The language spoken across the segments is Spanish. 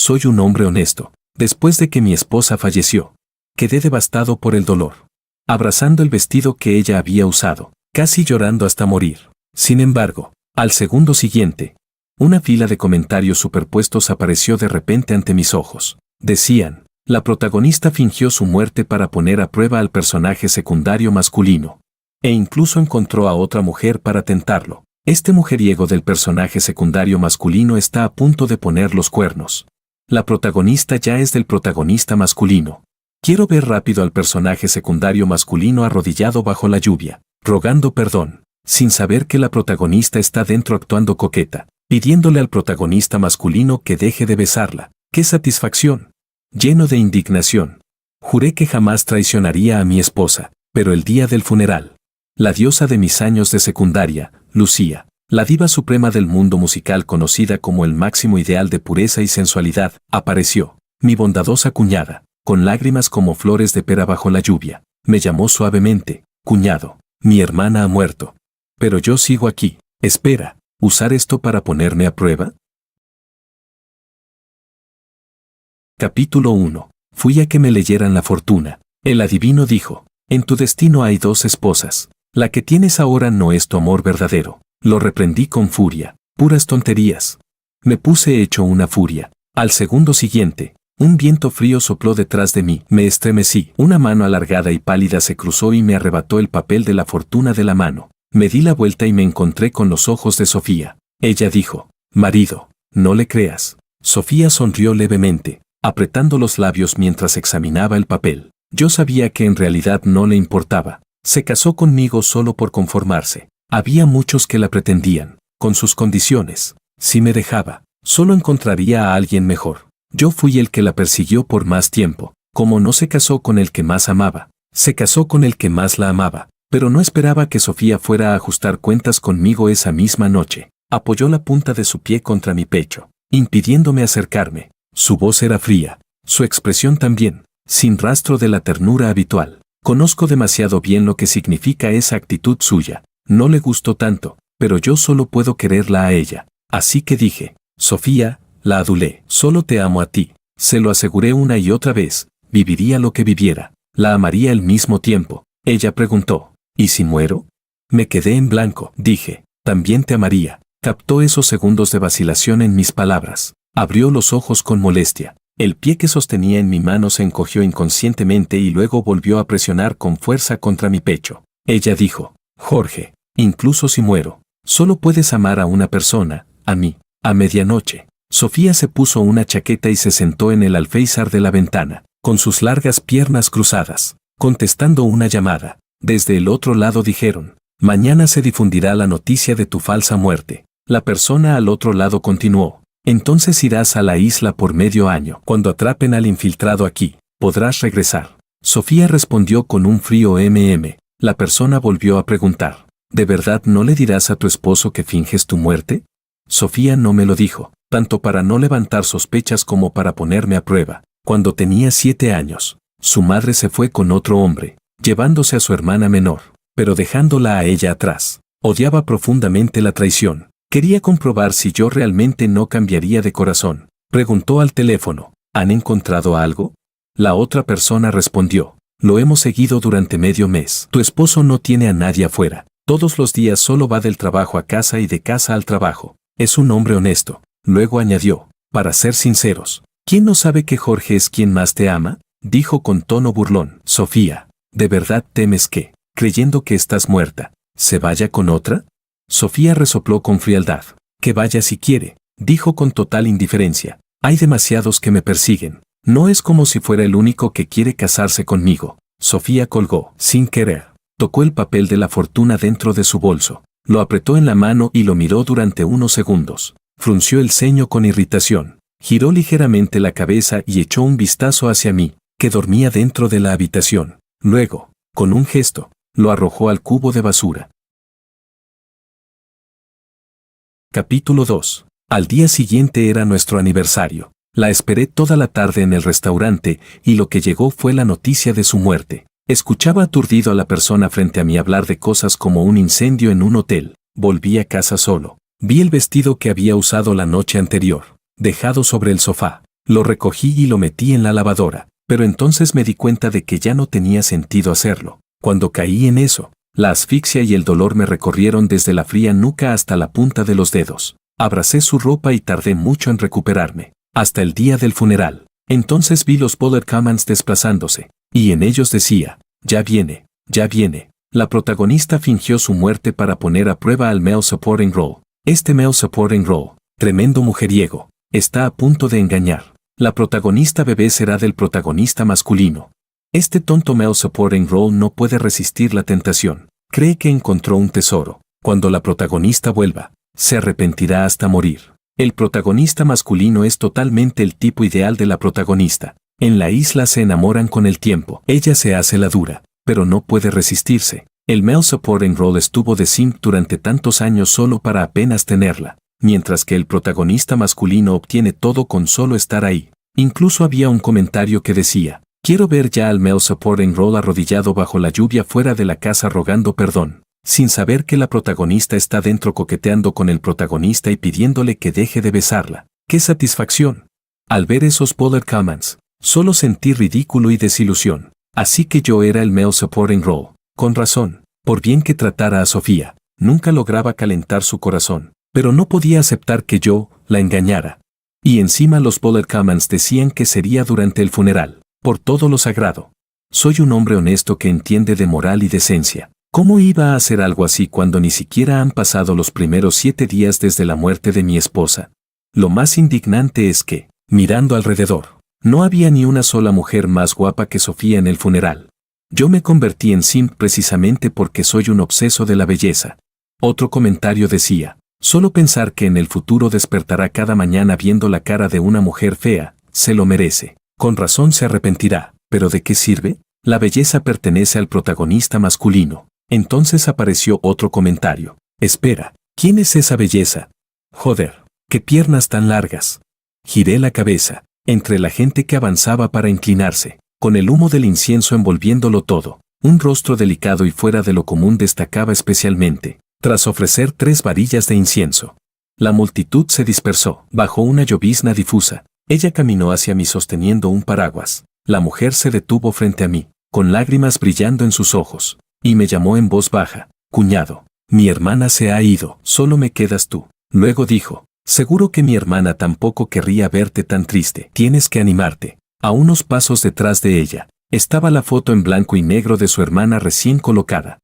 soy un hombre honesto. Después de que mi esposa falleció, quedé devastado por el dolor, abrazando el vestido que ella había usado, casi llorando hasta morir. Sin embargo, al segundo siguiente, una fila de comentarios superpuestos apareció de repente ante mis ojos. Decían, la protagonista fingió su muerte para poner a prueba al personaje secundario masculino. E incluso encontró a otra mujer para tentarlo. Este mujeriego del personaje secundario masculino está a punto de poner los cuernos. La protagonista ya es del protagonista masculino. Quiero ver rápido al personaje secundario masculino arrodillado bajo la lluvia, rogando perdón, sin saber que la protagonista está dentro actuando coqueta, pidiéndole al protagonista masculino que deje de besarla. ¡Qué satisfacción! Lleno de indignación. Juré que jamás traicionaría a mi esposa, pero el día del funeral, la diosa de mis años de secundaria, Lucía, la diva suprema del mundo musical conocida como el máximo ideal de pureza y sensualidad, apareció. Mi bondadosa cuñada, con lágrimas como flores de pera bajo la lluvia, me llamó suavemente, cuñado, mi hermana ha muerto. Pero yo sigo aquí. Espera, ¿usar esto para ponerme a prueba? Capítulo 1. Fui a que me leyeran la fortuna. El adivino dijo, en tu destino hay 2 esposas. La que tienes ahora no es tu amor verdadero. Lo reprendí con furia. Puras tonterías. Me puse hecho una furia. Al segundo siguiente, un viento frío sopló detrás de mí. Me estremecí. Una mano alargada y pálida se cruzó y me arrebató el papel de la fortuna de la mano. Me di la vuelta y me encontré con los ojos de Sofía. Ella dijo, marido, no le creas. Sofía sonrió levemente, apretando los labios mientras examinaba el papel. Yo sabía que en realidad no le importaba. Se casó conmigo solo por conformarse. Había muchos que la pretendían, con sus condiciones. Si me dejaba, solo encontraría a alguien mejor. Yo fui el que la persiguió por más tiempo. Como no se casó con el que más amaba, se casó con el que más la amaba. Pero no esperaba que Sofía fuera a ajustar cuentas conmigo esa misma noche. Apoyó la punta de su pie contra mi pecho, impidiéndome acercarme. Su voz era fría, su expresión también, sin rastro de la ternura habitual. Conozco demasiado bien lo que significa esa actitud suya. No le gustó tanto, pero yo solo puedo quererla a ella. Así que dije, Sofía, la adulé, solo te amo a ti. Se lo aseguré una y otra vez, viviría lo que viviera, la amaría al mismo tiempo. Ella preguntó, ¿y si muero? Me quedé en blanco, dije, también te amaría. Captó esos segundos de vacilación en mis palabras. Abrió los ojos con molestia. El pie que sostenía en mi mano se encogió inconscientemente y luego volvió a presionar con fuerza contra mi pecho. Ella dijo, Jorge, incluso si muero, solo puedes amar a una persona, a mí. A medianoche, Sofía se puso una chaqueta y se sentó en el alféizar de la ventana, con sus largas piernas cruzadas, contestando una llamada. Desde el otro lado dijeron, mañana se difundirá la noticia de tu falsa muerte. La persona al otro lado continuó, entonces irás a la isla por medio año. Cuando atrapen al infiltrado aquí, podrás regresar. Sofía respondió con un frío La persona volvió a preguntar, ¿de verdad no le dirás a tu esposo que finges tu muerte? Sofía no me lo dijo, tanto para no levantar sospechas como para ponerme a prueba. Cuando tenía 7 años, su madre se fue con otro hombre, llevándose a su hermana menor, pero dejándola a ella atrás. Odiaba profundamente la traición. Quería comprobar si yo realmente no cambiaría de corazón. Preguntó al teléfono, ¿han encontrado algo? La otra persona respondió, lo hemos seguido durante medio mes. Tu esposo no tiene a nadie afuera. Todos los días solo va del trabajo a casa y de casa al trabajo. Es un hombre honesto. Luego añadió, para ser sinceros, ¿quién no sabe que Jorge es quien más te ama? Dijo con tono burlón. Sofía, ¿de verdad temes que, creyendo que estás muerta, se vaya con otra? Sofía resopló con frialdad. Que vaya si quiere, dijo con total indiferencia. Hay demasiados que me persiguen. No es como si fuera el único que quiere casarse conmigo. Sofía colgó, sin querer. Tocó el papel de la fortuna dentro de su bolso. Lo apretó en la mano y lo miró durante unos segundos. Frunció el ceño con irritación. Giró ligeramente la cabeza y echó un vistazo hacia mí, que dormía dentro de la habitación. Luego, con un gesto, lo arrojó al cubo de basura. Capítulo 2. Al día siguiente era nuestro aniversario. La esperé toda la tarde en el restaurante y lo que llegó fue la noticia de su muerte. Escuchaba aturdido a la persona frente a mí hablar de cosas como un incendio en un hotel. Volví a casa solo. Vi el vestido que había usado la noche anterior, dejado sobre el sofá. Lo recogí y lo metí en la lavadora, pero entonces me di cuenta de que ya no tenía sentido hacerlo. Cuando caí en eso, la asfixia y el dolor me recorrieron desde la fría nuca hasta la punta de los dedos. Abracé su ropa y tardé mucho en recuperarme, hasta el día del funeral. Entonces vi los Polar Commons desplazándose, y en ellos decía, ya viene, ya viene. La protagonista fingió su muerte para poner a prueba al male supporting role. Este male supporting role, tremendo mujeriego, está a punto de engañar. La protagonista bebé será del protagonista masculino. Este tonto male supporting role no puede resistir la tentación. Cree que encontró un tesoro. Cuando la protagonista vuelva, se arrepentirá hasta morir. El protagonista masculino es totalmente el tipo ideal de la protagonista. En la isla se enamoran con el tiempo. Ella se hace la dura, pero no puede resistirse. El male supporting role estuvo de simp durante tantos años solo para apenas tenerla, mientras que el protagonista masculino obtiene todo con solo estar ahí. Incluso había un comentario que decía, quiero ver ya al male supporting role arrodillado bajo la lluvia fuera de la casa rogando perdón, sin saber que la protagonista está dentro coqueteando con el protagonista y pidiéndole que deje de besarla. ¡Qué satisfacción! Al ver esos Polar Commons, solo sentí ridículo y desilusión. Así que yo era el male supporting role. Con razón, por bien que tratara a Sofía, nunca lograba calentar su corazón, pero no podía aceptar que yo la engañara. Y encima los Polar Commons decían que sería durante el funeral, por todo lo sagrado. Soy un hombre honesto que entiende de moral y decencia. ¿Cómo iba a hacer algo así cuando ni siquiera han pasado los primeros 7 días desde la muerte de mi esposa? Lo más indignante es que, mirando alrededor, no había ni una sola mujer más guapa que Sofía en el funeral. Yo me convertí en simp precisamente porque soy un obseso de la belleza. Otro comentario decía, solo pensar que en el futuro despertará cada mañana viendo la cara de una mujer fea, se lo merece. Con razón se arrepentirá, ¿pero de qué sirve? La belleza pertenece al protagonista masculino. Entonces apareció otro comentario. Espera, ¿quién es esa belleza? Joder, qué piernas tan largas. Giré la cabeza, entre la gente que avanzaba para inclinarse, con el humo del incienso envolviéndolo todo. Un rostro delicado y fuera de lo común destacaba especialmente, tras ofrecer 3 varillas de incienso. La multitud se dispersó, bajo una llovizna difusa. Ella caminó hacia mí sosteniendo un paraguas. La mujer se detuvo frente a mí, con lágrimas brillando en sus ojos, y me llamó en voz baja, cuñado, mi hermana se ha ido, solo me quedas tú. Luego dijo, seguro que mi hermana tampoco querría verte tan triste, tienes que animarte. A unos pasos detrás de ella, estaba la foto en blanco y negro de su hermana recién colocada.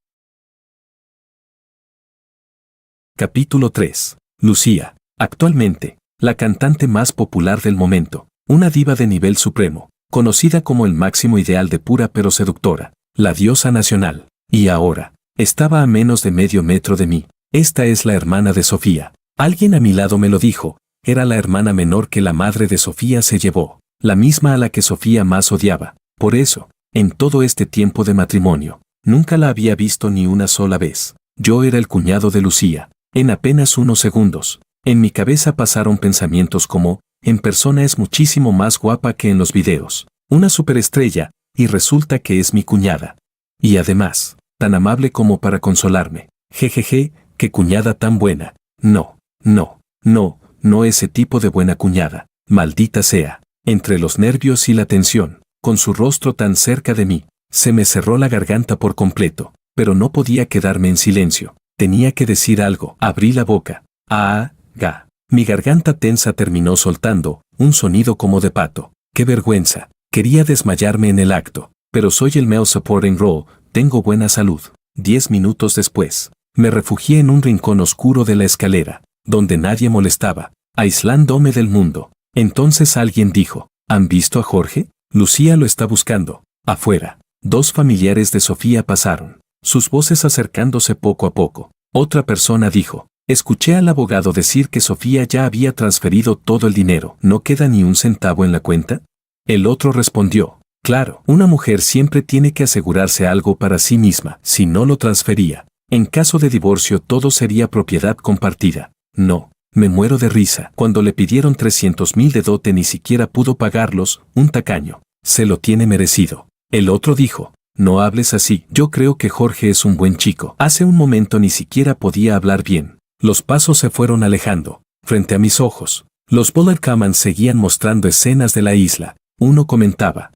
Capítulo 3. Lucía, actualmente, la cantante más popular del momento, una diva de nivel supremo, conocida como el máximo ideal de pura pero seductora, la diosa nacional, y ahora, estaba a menos de medio metro de mí. Esta es la hermana de Sofía. Alguien a mi lado me lo dijo, era la hermana menor que la madre de Sofía se llevó, la misma a la que Sofía más odiaba. Por eso, en todo este tiempo de matrimonio, nunca la había visto ni una sola vez. Yo era el cuñado de Lucía. En apenas unos segundos, en mi cabeza pasaron pensamientos como, en persona es muchísimo más guapa que en los videos, una superestrella, y resulta que es mi cuñada. Y además, tan amable como para consolarme. Jejeje, qué cuñada tan buena. No, no, no, no ese tipo de buena cuñada, maldita sea. Entre los nervios y la tensión, con su rostro tan cerca de mí, se me cerró la garganta por completo, pero no podía quedarme en silencio. Tenía que decir algo. Abrí la boca. Ga. Mi garganta tensa terminó soltando un sonido como de pato. ¡Qué vergüenza! Quería desmayarme en el acto, pero soy el male supporting role, tengo buena salud. 10 minutos después, me refugié en un rincón oscuro de la escalera, donde nadie molestaba, aislándome del mundo. Entonces alguien dijo, ¿han visto a Jorge? Lucía lo está buscando. Afuera, 2 familiares de Sofía pasaron, sus voces acercándose poco a poco. Otra persona dijo, escuché al abogado decir que Sofía ya había transferido todo el dinero. ¿No queda ni un centavo en la cuenta? El otro respondió, claro, una mujer siempre tiene que asegurarse algo para sí misma. Si no lo transfería, en caso de divorcio todo sería propiedad compartida. No, me muero de risa. Cuando le pidieron 300,000 de dote ni siquiera pudo pagarlos, un tacaño. Se lo tiene merecido. El otro dijo, no hables así, yo creo que Jorge es un buen chico. Hace un momento ni siquiera podía hablar bien. Los pasos se fueron alejando. Frente a mis ojos, Los Bollerkamans seguían mostrando escenas de la isla. Uno comentaba: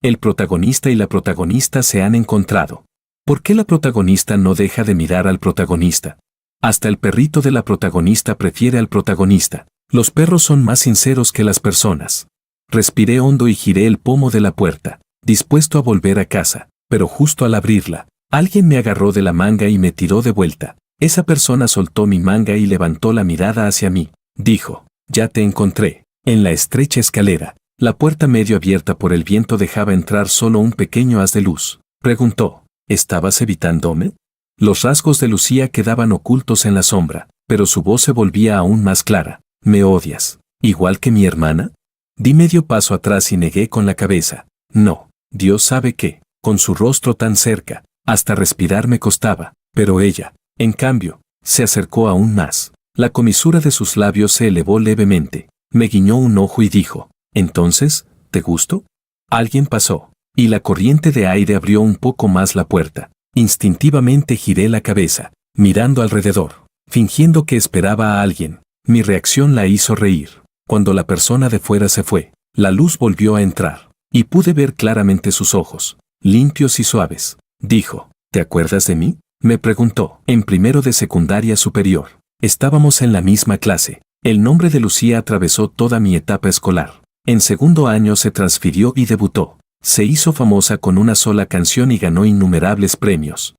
el protagonista y la protagonista se han encontrado. ¿Por qué la protagonista no deja de mirar al protagonista? Hasta el perrito de la protagonista prefiere al protagonista. Los perros son más sinceros que las personas. Respiré hondo y giré el pomo de la puerta, dispuesto a volver a casa, pero justo al abrirla, alguien me agarró de la manga y me tiró de vuelta. Esa persona soltó mi manga y levantó la mirada hacia mí. Dijo: ya te encontré. En la estrecha escalera, la puerta medio abierta por el viento dejaba entrar solo un pequeño haz de luz. Preguntó: ¿estabas evitándome? Los rasgos de Lucía quedaban ocultos en la sombra, pero su voz se volvía aún más clara. ¿Me odias, igual que mi hermana? Di medio paso atrás y negué con la cabeza. No, Dios sabe que, con su rostro tan cerca, hasta respirar me costaba, pero ella, en cambio, se acercó aún más. La comisura de sus labios se elevó levemente, me guiñó un ojo y dijo: ¿entonces, te gusto? Alguien pasó, y la corriente de aire abrió un poco más la puerta. Instintivamente giré la cabeza, mirando alrededor, fingiendo que esperaba a alguien. Mi reacción la hizo reír. Cuando la persona de fuera se fue, la luz volvió a entrar, y pude ver claramente sus ojos, limpios y suaves. Dijo: ¿te acuerdas de mí? Me preguntó. En primero de secundaria superior. Estábamos en la misma clase. El nombre de Lucía atravesó toda mi etapa escolar. En segundo año se transfirió y debutó. Se hizo famosa con una sola canción y ganó innumerables premios.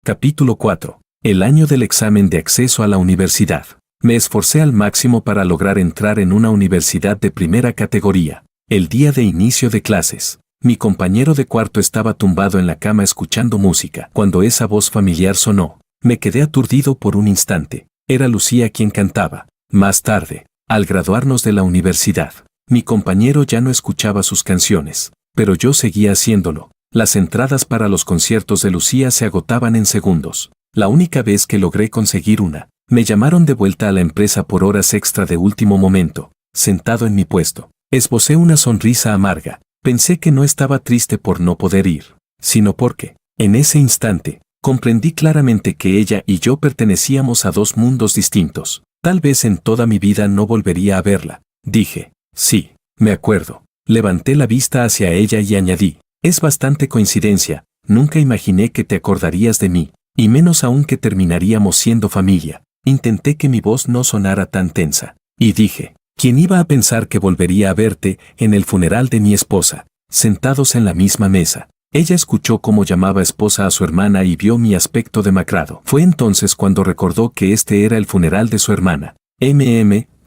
Capítulo 4. El año del examen de acceso a la universidad. Me esforcé al máximo para lograr entrar en una universidad de primera categoría. El día de inicio de clases, mi compañero de cuarto estaba tumbado en la cama escuchando música. Cuando esa voz familiar sonó, me quedé aturdido por un instante. Era Lucía quien cantaba. Más tarde, al graduarnos de la universidad, mi compañero ya no escuchaba sus canciones, pero yo seguía haciéndolo. Las entradas para los conciertos de Lucía se agotaban en segundos. La única vez que logré conseguir una, me llamaron de vuelta a la empresa por horas extra de último momento. Sentado en mi puesto, esbocé una sonrisa amarga. Pensé que no estaba triste por no poder ir, sino porque, en ese instante, comprendí claramente que ella y yo pertenecíamos a dos mundos distintos. Tal vez en toda mi vida no volvería a verla. Dije: sí, me acuerdo. Levanté la vista hacia ella y añadí: es bastante coincidencia, nunca imaginé que te acordarías de mí, y menos aún que terminaríamos siendo familia. Intenté que mi voz no sonara tan tensa, y dije: ¿quién iba a pensar que volvería a verte en el funeral de mi esposa, sentados en la misma mesa? Ella escuchó cómo llamaba esposa a su hermana y vio mi aspecto demacrado. Fue entonces cuando recordó que este era el funeral de su hermana.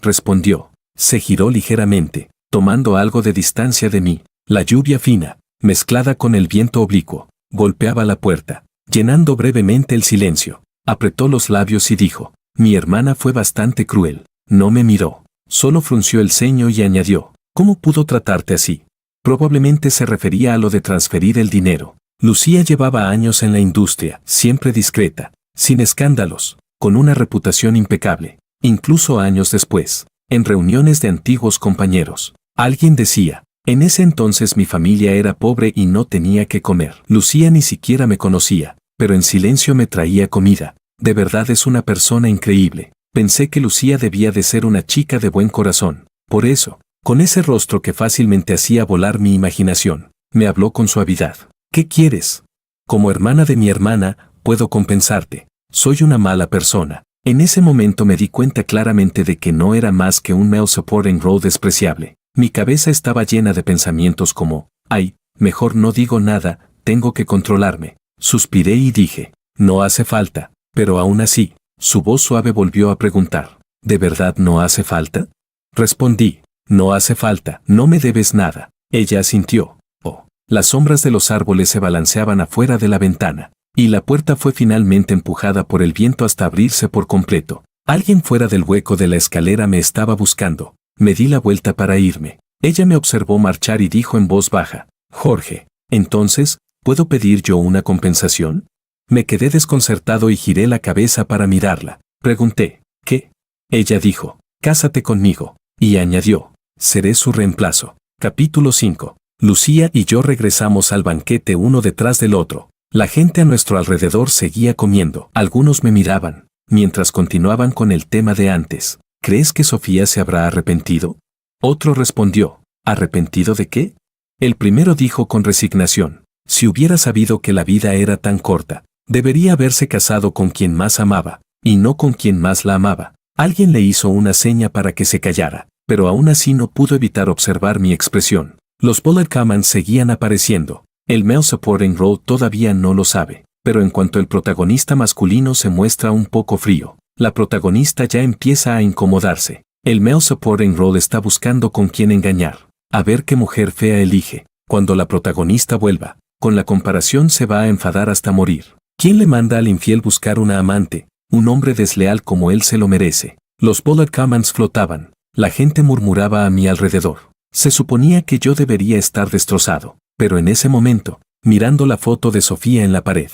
Respondió. Se giró ligeramente, tomando algo de distancia de mí. La lluvia fina, mezclada con el viento oblicuo, golpeaba la puerta, llenando brevemente el silencio. Apretó los labios y dijo: mi hermana fue bastante cruel. No me miró, solo frunció el ceño y añadió: ¿cómo pudo tratarte así? Probablemente se refería a lo de transferir el dinero. Lucía llevaba años en la industria, siempre discreta, sin escándalos, con una reputación impecable. Incluso años después, en reuniones de antiguos compañeros, alguien decía: en ese entonces mi familia era pobre y no tenía que comer. Lucía ni siquiera me conocía, pero en silencio me traía comida. De verdad es una persona increíble. Pensé que Lucía debía de ser una chica de buen corazón. Por eso, con ese rostro que fácilmente hacía volar mi imaginación, me habló con suavidad. ¿Qué quieres? Como hermana de mi hermana, puedo compensarte. Soy una mala persona. En ese momento me di cuenta claramente de que no era más que un male supporting role despreciable. Mi cabeza estaba llena de pensamientos como: ay, mejor no digo nada, tengo que controlarme. Suspiré y dije: no hace falta. Pero aún así, su voz suave volvió a preguntar: ¿de verdad no hace falta? Respondí: no hace falta, no me debes nada. Ella asintió. Oh, las sombras de los árboles se balanceaban afuera de la ventana, y la puerta fue finalmente empujada por el viento hasta abrirse por completo. Alguien fuera del hueco de la escalera me estaba buscando. Me di la vuelta para irme. Ella me observó marchar y dijo en voz baja: Jorge, entonces, ¿puedo pedir yo una compensación? Me quedé desconcertado y giré la cabeza para mirarla. Pregunté: ¿qué? Ella dijo: cásate conmigo. Y añadió: seré su reemplazo. Capítulo 5. Lucía y yo regresamos al banquete uno detrás del otro. La gente a nuestro alrededor seguía comiendo. Algunos me miraban, mientras continuaban con el tema de antes. ¿Crees que Sofía se habrá arrepentido? Otro respondió, ¿arrepentido de qué? El primero dijo con resignación, si hubiera sabido que la vida era tan corta, debería haberse casado con quien más amaba, y no con quien más la amaba. Alguien le hizo una seña para que se callara, pero aún así no pudo evitar observar mi expresión. Los bullet comments seguían apareciendo. El male supporting role todavía no lo sabe, pero en cuanto el protagonista masculino se muestra un poco frío, la protagonista ya empieza a incomodarse. El male supporting role está buscando con quién engañar. A ver qué mujer fea elige. Cuando la protagonista vuelva, con la comparación se va a enfadar hasta morir. ¿Quién le manda al infiel buscar una amante? Un hombre desleal como él se lo merece. Los bullet comments flotaban. La gente murmuraba a mi alrededor. Se suponía que yo debería estar destrozado, pero en ese momento, mirando la foto de Sofía en la pared,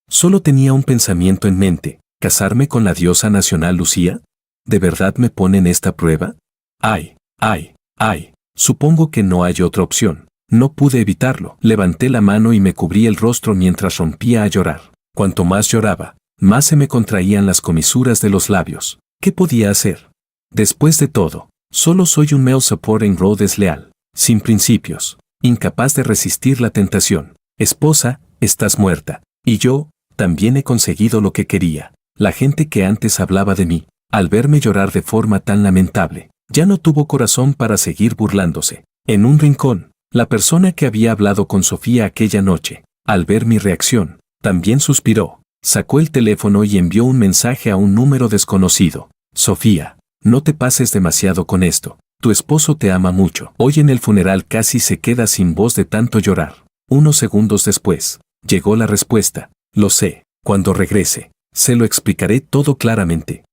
solo tenía un pensamiento en mente: ¿casarme con la diosa nacional Lucía? ¿De verdad me ponen esta prueba? ¡Ay! ¡Ay! ¡Ay! Supongo que no hay otra opción. No pude evitarlo. Levanté la mano y me cubrí el rostro mientras rompía a llorar. Cuanto más lloraba, más se me contraían las comisuras de los labios. ¿Qué podía hacer? Después de todo, solo soy un male supporting role desleal, sin principios, incapaz de resistir la tentación. Esposa, estás muerta. Y yo, también he conseguido lo que quería. La gente que antes hablaba de mí, al verme llorar de forma tan lamentable, ya no tuvo corazón para seguir burlándose. En un rincón, la persona que había hablado con Sofía aquella noche, al ver mi reacción, también suspiró, sacó el teléfono y envió un mensaje a un número desconocido. Sofía, no te pases demasiado con esto. Tu esposo te ama mucho. Hoy en el funeral casi se queda sin voz de tanto llorar. Unos segundos después, llegó la respuesta. Lo sé, cuando regrese, se lo explicaré todo claramente.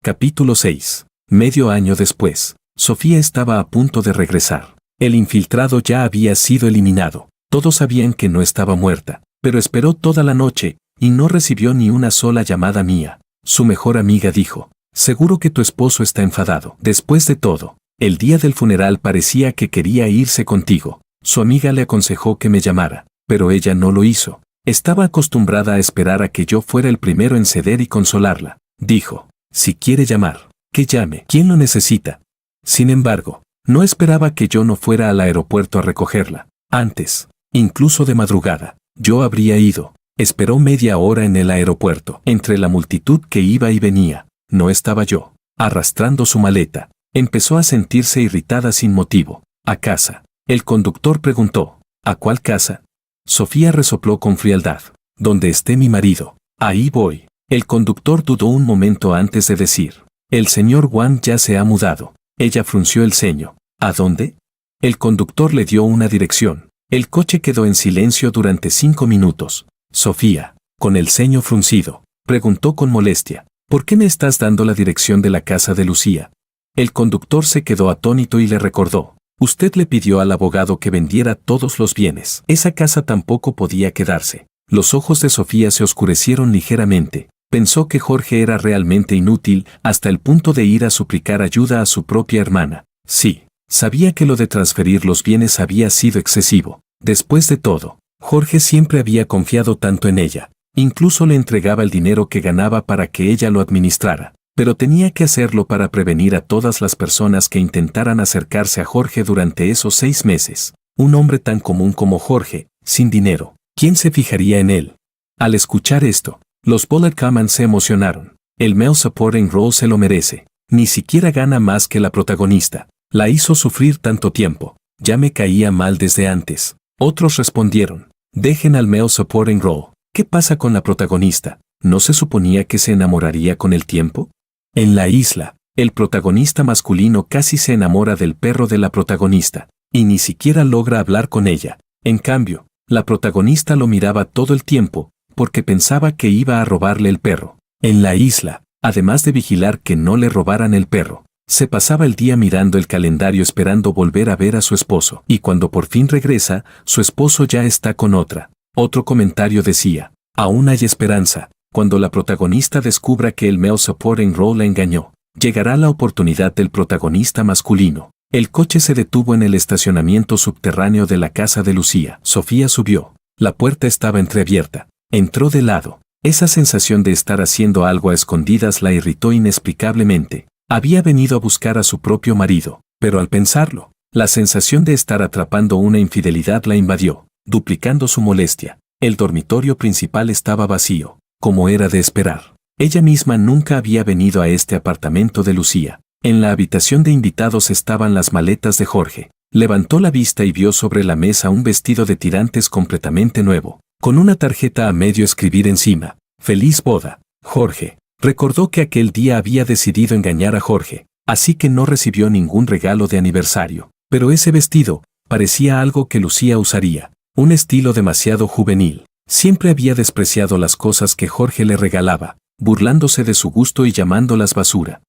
Capítulo 6. Medio año después, Sofía estaba a punto de regresar. El infiltrado ya había sido eliminado. Todos sabían que no estaba muerta, pero esperó toda la noche y no recibió ni una sola llamada mía. Su mejor amiga dijo, seguro que tu esposo está enfadado. Después de todo, el día del funeral parecía que quería irse contigo. Su amiga le aconsejó que me llamara, pero ella no lo hizo. Estaba acostumbrada a esperar a que yo fuera el primero en ceder y consolarla. Dijo, si quiere llamar, que llame. ¿Quién lo necesita? Sin embargo, no esperaba que yo no fuera al aeropuerto a recogerla. Antes, incluso de madrugada, yo habría ido. Esperó media hora en el aeropuerto. Entre la multitud que iba y venía, no estaba yo. Arrastrando su maleta, empezó a sentirse irritada sin motivo. ¿A casa? El conductor preguntó. ¿A cuál casa? Sofía resopló con frialdad. Donde esté mi marido. Ahí voy. El conductor dudó un momento antes de decir. El señor Wang ya se ha mudado. Ella frunció el ceño. ¿A dónde? El conductor le dio una dirección. El coche quedó en silencio durante 5 minutos. Sofía, con el ceño fruncido, preguntó con molestia. ¿Por qué me estás dando la dirección de la casa de Lucía? El conductor se quedó atónito y le recordó. Usted le pidió al abogado que vendiera todos los bienes. Esa casa tampoco podía quedarse. Los ojos de Sofía se oscurecieron ligeramente. Pensó que Jorge era realmente inútil hasta el punto de ir a suplicar ayuda a su propia hermana. Sí, sabía que lo de transferir los bienes había sido excesivo. Después de todo, Jorge siempre había confiado tanto en ella. Incluso le entregaba el dinero que ganaba para que ella lo administrara. Pero tenía que hacerlo para prevenir a todas las personas que intentaran acercarse a Jorge durante esos 6 meses. Un hombre tan común como Jorge, sin dinero, ¿quién se fijaría en él? Al escuchar esto, los bullet comments se emocionaron. El male supporting role se lo merece. Ni siquiera gana más que la protagonista. La hizo sufrir tanto tiempo. Ya me caía mal desde antes. Otros respondieron. Dejen al male supporting role. ¿Qué pasa con la protagonista? ¿No se suponía que se enamoraría con el tiempo? En la isla, el protagonista masculino casi se enamora del perro de la protagonista, y ni siquiera logra hablar con ella. En cambio, la protagonista lo miraba todo el tiempo, porque pensaba que iba a robarle el perro. En la isla, además de vigilar que no le robaran el perro, se pasaba el día mirando el calendario esperando volver a ver a su esposo. Y cuando por fin regresa, su esposo ya está con otra. Otro comentario decía, aún hay esperanza. Cuando la protagonista descubra que el male supporting role la engañó, llegará la oportunidad del protagonista masculino. El coche se detuvo en el estacionamiento subterráneo de la casa de Lucía. Sofía subió. La puerta estaba entreabierta. Entró de lado. Esa sensación de estar haciendo algo a escondidas la irritó inexplicablemente. Había venido a buscar a su propio marido, pero al pensarlo, la sensación de estar atrapando una infidelidad la invadió, duplicando su molestia. El dormitorio principal estaba vacío, como era de esperar. Ella misma nunca había venido a este apartamento de Lucía. En la habitación de invitados estaban las maletas de Jorge. Levantó la vista y vio sobre la mesa un vestido de tirantes completamente nuevo, con una tarjeta a medio escribir encima. Feliz boda, Jorge. Recordó que aquel día había decidido engañar a Jorge, así que no recibió ningún regalo de aniversario. Pero ese vestido parecía algo que Lucía usaría, un estilo demasiado juvenil. Siempre había despreciado las cosas que Jorge le regalaba, burlándose de su gusto y llamándolas basura.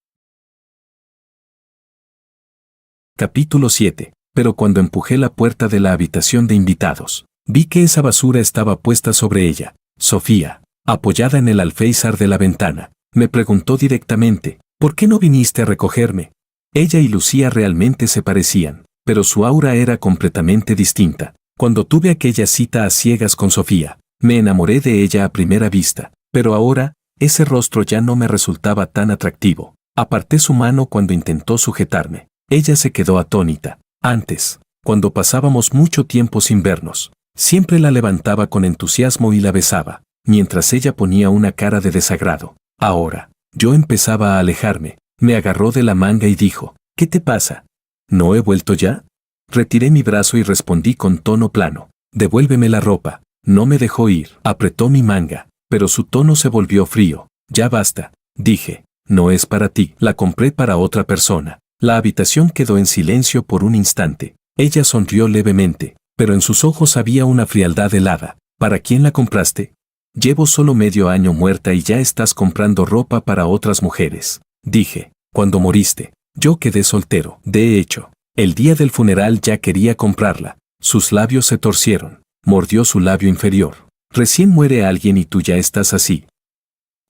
Capítulo 7. Pero cuando empujé la puerta de la habitación de invitados, vi que esa basura estaba puesta sobre ella. Sofía, apoyada en el alféizar de la ventana, me preguntó directamente, ¿por qué no viniste a recogerme? Ella y Lucía realmente se parecían, pero su aura era completamente distinta. Cuando tuve aquella cita a ciegas con Sofía, me enamoré de ella a primera vista, pero ahora, ese rostro ya no me resultaba tan atractivo. Aparté su mano cuando intentó sujetarme. Ella se quedó atónita. Antes, cuando pasábamos mucho tiempo sin vernos, siempre la levantaba con entusiasmo y la besaba, mientras ella ponía una cara de desagrado. Ahora, yo empezaba a alejarme. Me agarró de la manga y dijo, ¿qué te pasa? ¿No he vuelto ya? Retiré mi brazo y respondí con tono plano, devuélveme la ropa. No me dejó ir. Apretó mi manga, pero su tono se volvió frío. Ya basta, dije, no es para ti. La compré para otra persona. La habitación quedó en silencio por un instante. Ella sonrió levemente, pero en sus ojos había una frialdad helada. ¿Para quién la compraste? Llevo solo medio año muerta y ya estás comprando ropa para otras mujeres. Dije, cuando moriste, yo quedé soltero. De hecho, el día del funeral ya quería comprarla. Sus labios se torcieron. Mordió su labio inferior. Recién muere alguien y tú ya estás así.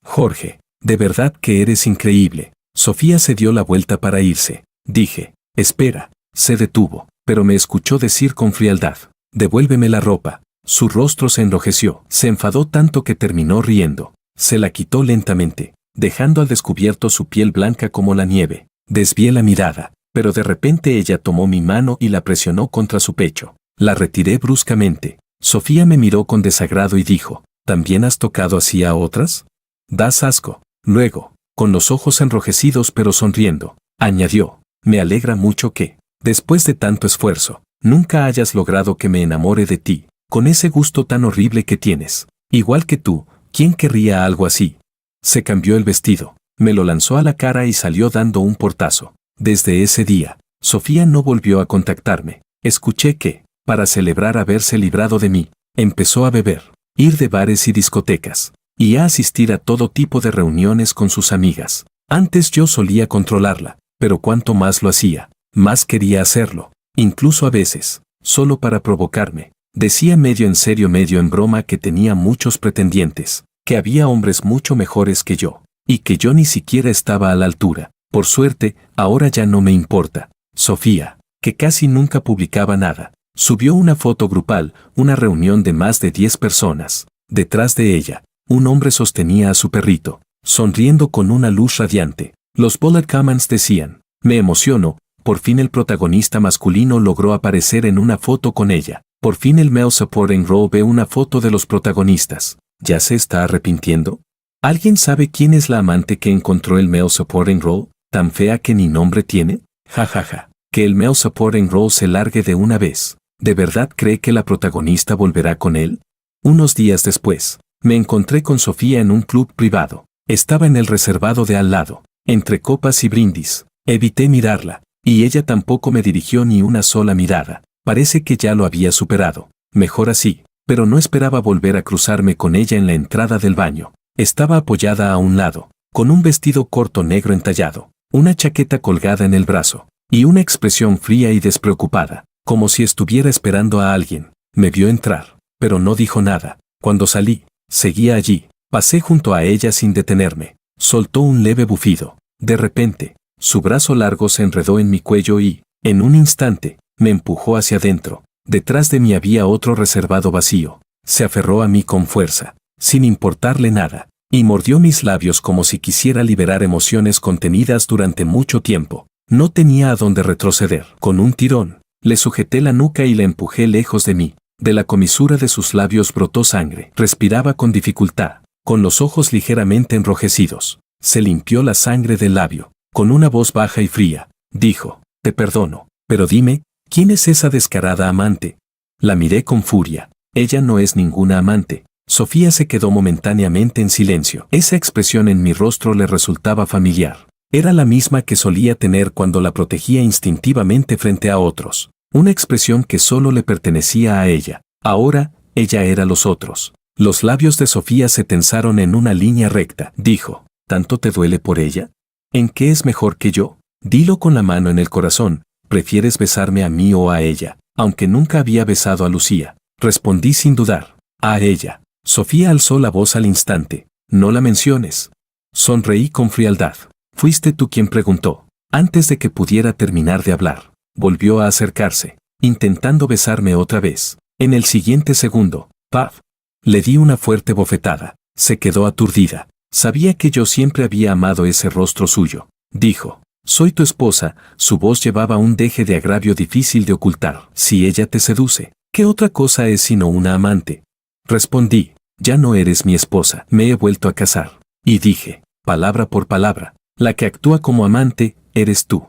Jorge, de verdad que eres increíble. Sofía se dio la vuelta para irse. Dije, espera. Se detuvo, pero me escuchó decir con frialdad, devuélveme la ropa. Su rostro se enrojeció. Se enfadó tanto que terminó riendo. Se la quitó lentamente, dejando al descubierto su piel blanca como la nieve. Desvié la mirada, pero de repente ella tomó mi mano y la presionó contra su pecho. La retiré bruscamente. Sofía me miró con desagrado y dijo, ¿también has tocado así a otras? Das asco. Luego, con los ojos enrojecidos pero sonriendo, añadió, me alegra mucho que, después de tanto esfuerzo, nunca hayas logrado que me enamore de ti, con ese gusto tan horrible que tienes. Igual que tú, ¿quién querría algo así? Se cambió el vestido, me lo lanzó a la cara y salió dando un portazo. Desde ese día, Sofía no volvió a contactarme. Escuché que, para celebrar haberse librado de mí, empezó a beber, ir de bares y discotecas, y a asistir a todo tipo de reuniones con sus amigas. Antes yo solía controlarla, pero cuanto más lo hacía, más quería hacerlo, incluso a veces, solo para provocarme. Decía medio en serio medio en broma que tenía muchos pretendientes, que había hombres mucho mejores que yo, y que yo ni siquiera estaba a la altura. Por suerte, ahora ya no me importa. Sofía, que casi nunca publicaba nada, subió una foto grupal, una reunión de más de 10 personas. Detrás de ella, un hombre sostenía a su perrito, sonriendo con una luz radiante. Los bullet comments decían, me emociono, por fin el protagonista masculino logró aparecer en una foto con ella. Por fin el male supporting role ve una foto de los protagonistas. ¿Ya se está arrepintiendo? ¿Alguien sabe quién es la amante que encontró el male supporting role? ¿Tan fea que ni nombre tiene? Ja ja ja. Que el male supporting role se largue de una vez. ¿De verdad cree que la protagonista volverá con él? Unos días después, me encontré con Sofía en un club privado. Estaba en el reservado de al lado, entre copas y brindis. Evité mirarla, y ella tampoco me dirigió ni una sola mirada. Parece que ya lo había superado. Mejor así, pero no esperaba volver a cruzarme con ella en la entrada del baño. Estaba apoyada a un lado, con un vestido corto negro entallado, una chaqueta colgada en el brazo, y una expresión fría y despreocupada, como si estuviera esperando a alguien. Me vio entrar, pero no dijo nada. Cuando salí, seguía allí. Pasé junto a ella sin detenerme. Soltó un leve bufido. De repente, su brazo largo se enredó en mi cuello y, en un instante, me empujó hacia adentro. Detrás de mí había otro reservado vacío. Se aferró a mí con fuerza. sin importarle nada, y mordió mis labios como si quisiera liberar emociones contenidas durante mucho tiempo. No tenía a dónde retroceder. Con un tirón, le sujeté la nuca y la empujé lejos de mí. De la comisura de sus labios brotó sangre. Respiraba con dificultad, con los ojos ligeramente enrojecidos. Se limpió la sangre del labio. Con una voz baja y fría, dijo: «Te perdono, pero dime, ¿quién es esa descarada amante?» La miré con furia. Ella no es ninguna amante. Sofía se quedó momentáneamente en silencio. Esa expresión en mi rostro le resultaba familiar. Era la misma que solía tener cuando la protegía instintivamente frente a otros. Una expresión que solo le pertenecía a ella. Ahora, ella era los otros. Los labios de Sofía se tensaron en una línea recta. Dijo: «¿Tanto te duele por ella? ¿En qué es mejor que yo?» Dilo con la mano en el corazón. ¿Prefieres besarme a mí o a ella? Aunque nunca había besado a Lucía, respondí sin dudar: «A ella». Sofía alzó la voz al instante: «No la menciones». Sonreí con frialdad. «Fuiste tú quien preguntó». Antes de que pudiera terminar de hablar, volvió a acercarse, intentando besarme otra vez. En el siguiente segundo, ¡paf!, le di una fuerte bofetada. Se quedó aturdida. Sabía que yo siempre había amado ese rostro suyo. Dijo: «Soy tu esposa». Su voz llevaba un deje de agravio difícil de ocultar. «Si ella te seduce, ¿qué otra cosa es sino una amante?». Respondí: «Ya no eres mi esposa, me he vuelto a casar». Y dije, palabra por palabra: «La que actúa como amante, eres tú».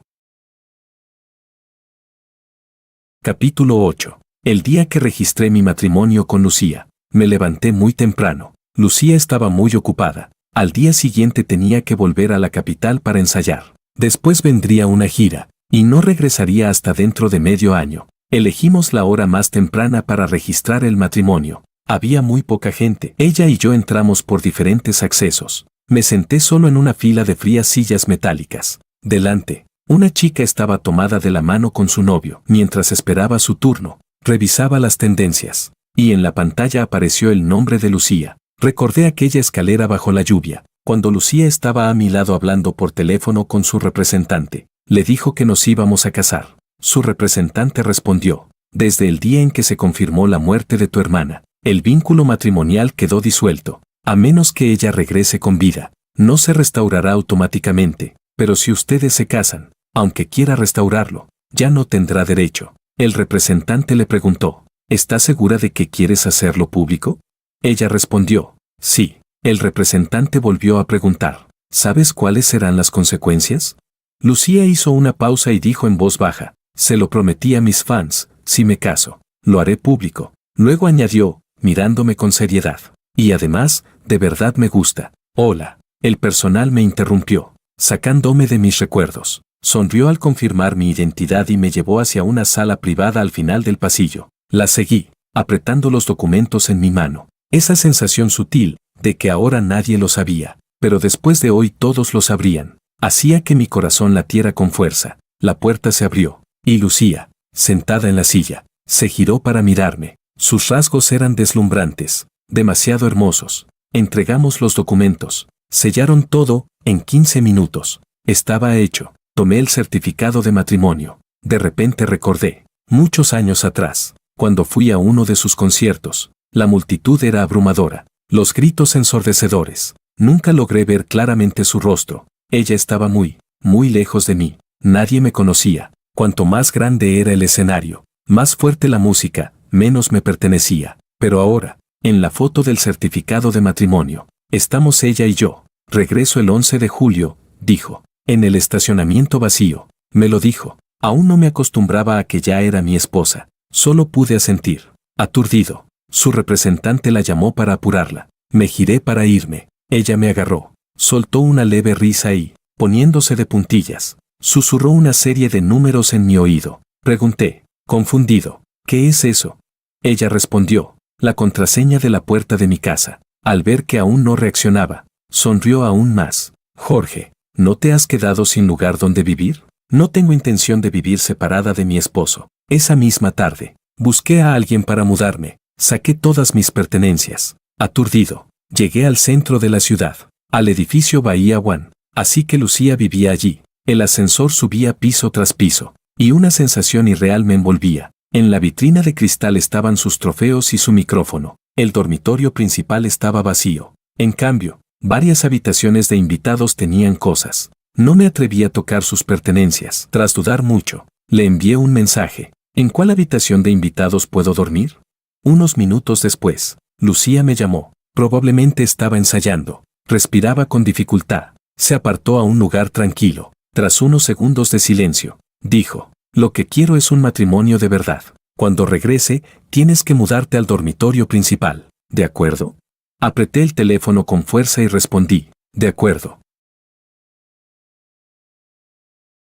Capítulo 8. El día que registré mi matrimonio con Lucía, me levanté muy temprano. Lucía estaba muy ocupada. Al día siguiente tenía que volver a la capital para ensayar. Después vendría una gira, y no regresaría hasta dentro de medio año. Elegimos la hora más temprana para registrar el matrimonio. Había muy poca gente. Ella y yo entramos por diferentes accesos. Me senté solo en una fila de frías sillas metálicas. Delante, una chica estaba tomada de la mano con su novio. Mientras esperaba su turno, revisaba las tendencias. Y en la pantalla apareció el nombre de Lucía. Recordé aquella escalera bajo la lluvia, cuando Lucía estaba a mi lado hablando por teléfono con su representante. Le dijo que nos íbamos a casar. Su representante respondió: «Desde el día en que se confirmó la muerte de tu hermana, el vínculo matrimonial quedó disuelto. A menos que ella regrese con vida, no se restaurará automáticamente, pero si ustedes se casan, aunque quiera restaurarlo, ya no tendrá derecho». El representante le preguntó: «¿Estás segura de que quieres hacerlo público?». Ella respondió: «Sí». El representante volvió a preguntar: «¿Sabes cuáles serán las consecuencias?». Lucía hizo una pausa y dijo en voz baja: «Se lo prometí a mis fans, si me caso, lo haré público». Luego añadió, mirándome con seriedad: «Y además, de verdad me gusta». «Hola». El personal me interrumpió, sacándome de mis recuerdos. Sonrió al confirmar mi identidad y me llevó hacia una sala privada al final del pasillo. La seguí, apretando los documentos en mi mano. Esa sensación sutil, de que ahora nadie lo sabía, pero después de hoy todos lo sabrían, hacía que mi corazón latiera con fuerza. La puerta se abrió, y Lucía, sentada en la silla, se giró para mirarme. Sus rasgos eran deslumbrantes, demasiado hermosos. Entregamos los documentos. Sellaron todo, en 15 minutos. Estaba hecho. Tomé el certificado de matrimonio. De repente recordé, muchos años atrás, cuando fui a uno de sus conciertos. La multitud era abrumadora, los gritos ensordecedores. Nunca logré ver claramente su rostro. Ella estaba muy, muy lejos de mí. Nadie me conocía. Cuanto más grande era el escenario, más fuerte la música, menos me pertenecía. Pero ahora, en la foto del certificado de matrimonio, estamos ella y yo. «Regreso el 11 de julio», dijo. «En el estacionamiento vacío». Me lo dijo. Aún no me acostumbraba a que ya era mi esposa. Solo pude asentir, aturdido. Su representante la llamó para apurarla. Me giré para irme. Ella me agarró. Soltó una leve risa y, poniéndose de puntillas, susurró una serie de números en mi oído. Pregunté, confundido: «¿Qué es eso?». Ella respondió: «La contraseña de la puerta de mi casa». Al ver que aún no reaccionaba, sonrió aún más. «Jorge, ¿no te has quedado sin lugar donde vivir?». «No tengo intención de vivir separada de mi esposo». Esa misma tarde, busqué a alguien para mudarme. Saqué todas mis pertenencias. Aturdido, llegué al centro de la ciudad, al edificio Bahía One. Así que Lucía vivía allí. El ascensor subía piso tras piso, y una sensación irreal me envolvía. En la vitrina de cristal estaban sus trofeos y su micrófono. El dormitorio principal estaba vacío. En cambio, varias habitaciones de invitados tenían cosas. No me atreví a tocar sus pertenencias. Tras dudar mucho, le envié un mensaje. ¿En cuál habitación de invitados puedo dormir? Unos minutos después, Lucía me llamó. Probablemente estaba ensayando. Respiraba con dificultad. Se apartó a un lugar tranquilo. Tras unos segundos de silencio, dijo: lo que quiero es un matrimonio de verdad. Cuando regrese, tienes que mudarte al dormitorio principal. ¿De acuerdo? Apreté el teléfono con fuerza y respondí: de acuerdo.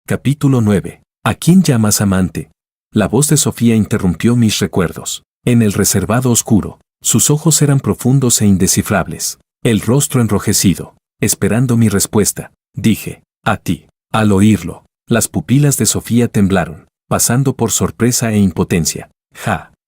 Capítulo 9. ¿A quién llamas amante? La voz de Sofía interrumpió mis recuerdos. En el reservado oscuro, sus ojos eran profundos e indescifrables, el rostro enrojecido. Esperando mi respuesta, dije: a ti. Al oírlo, las pupilas de Sofía temblaron, pasando por sorpresa e impotencia.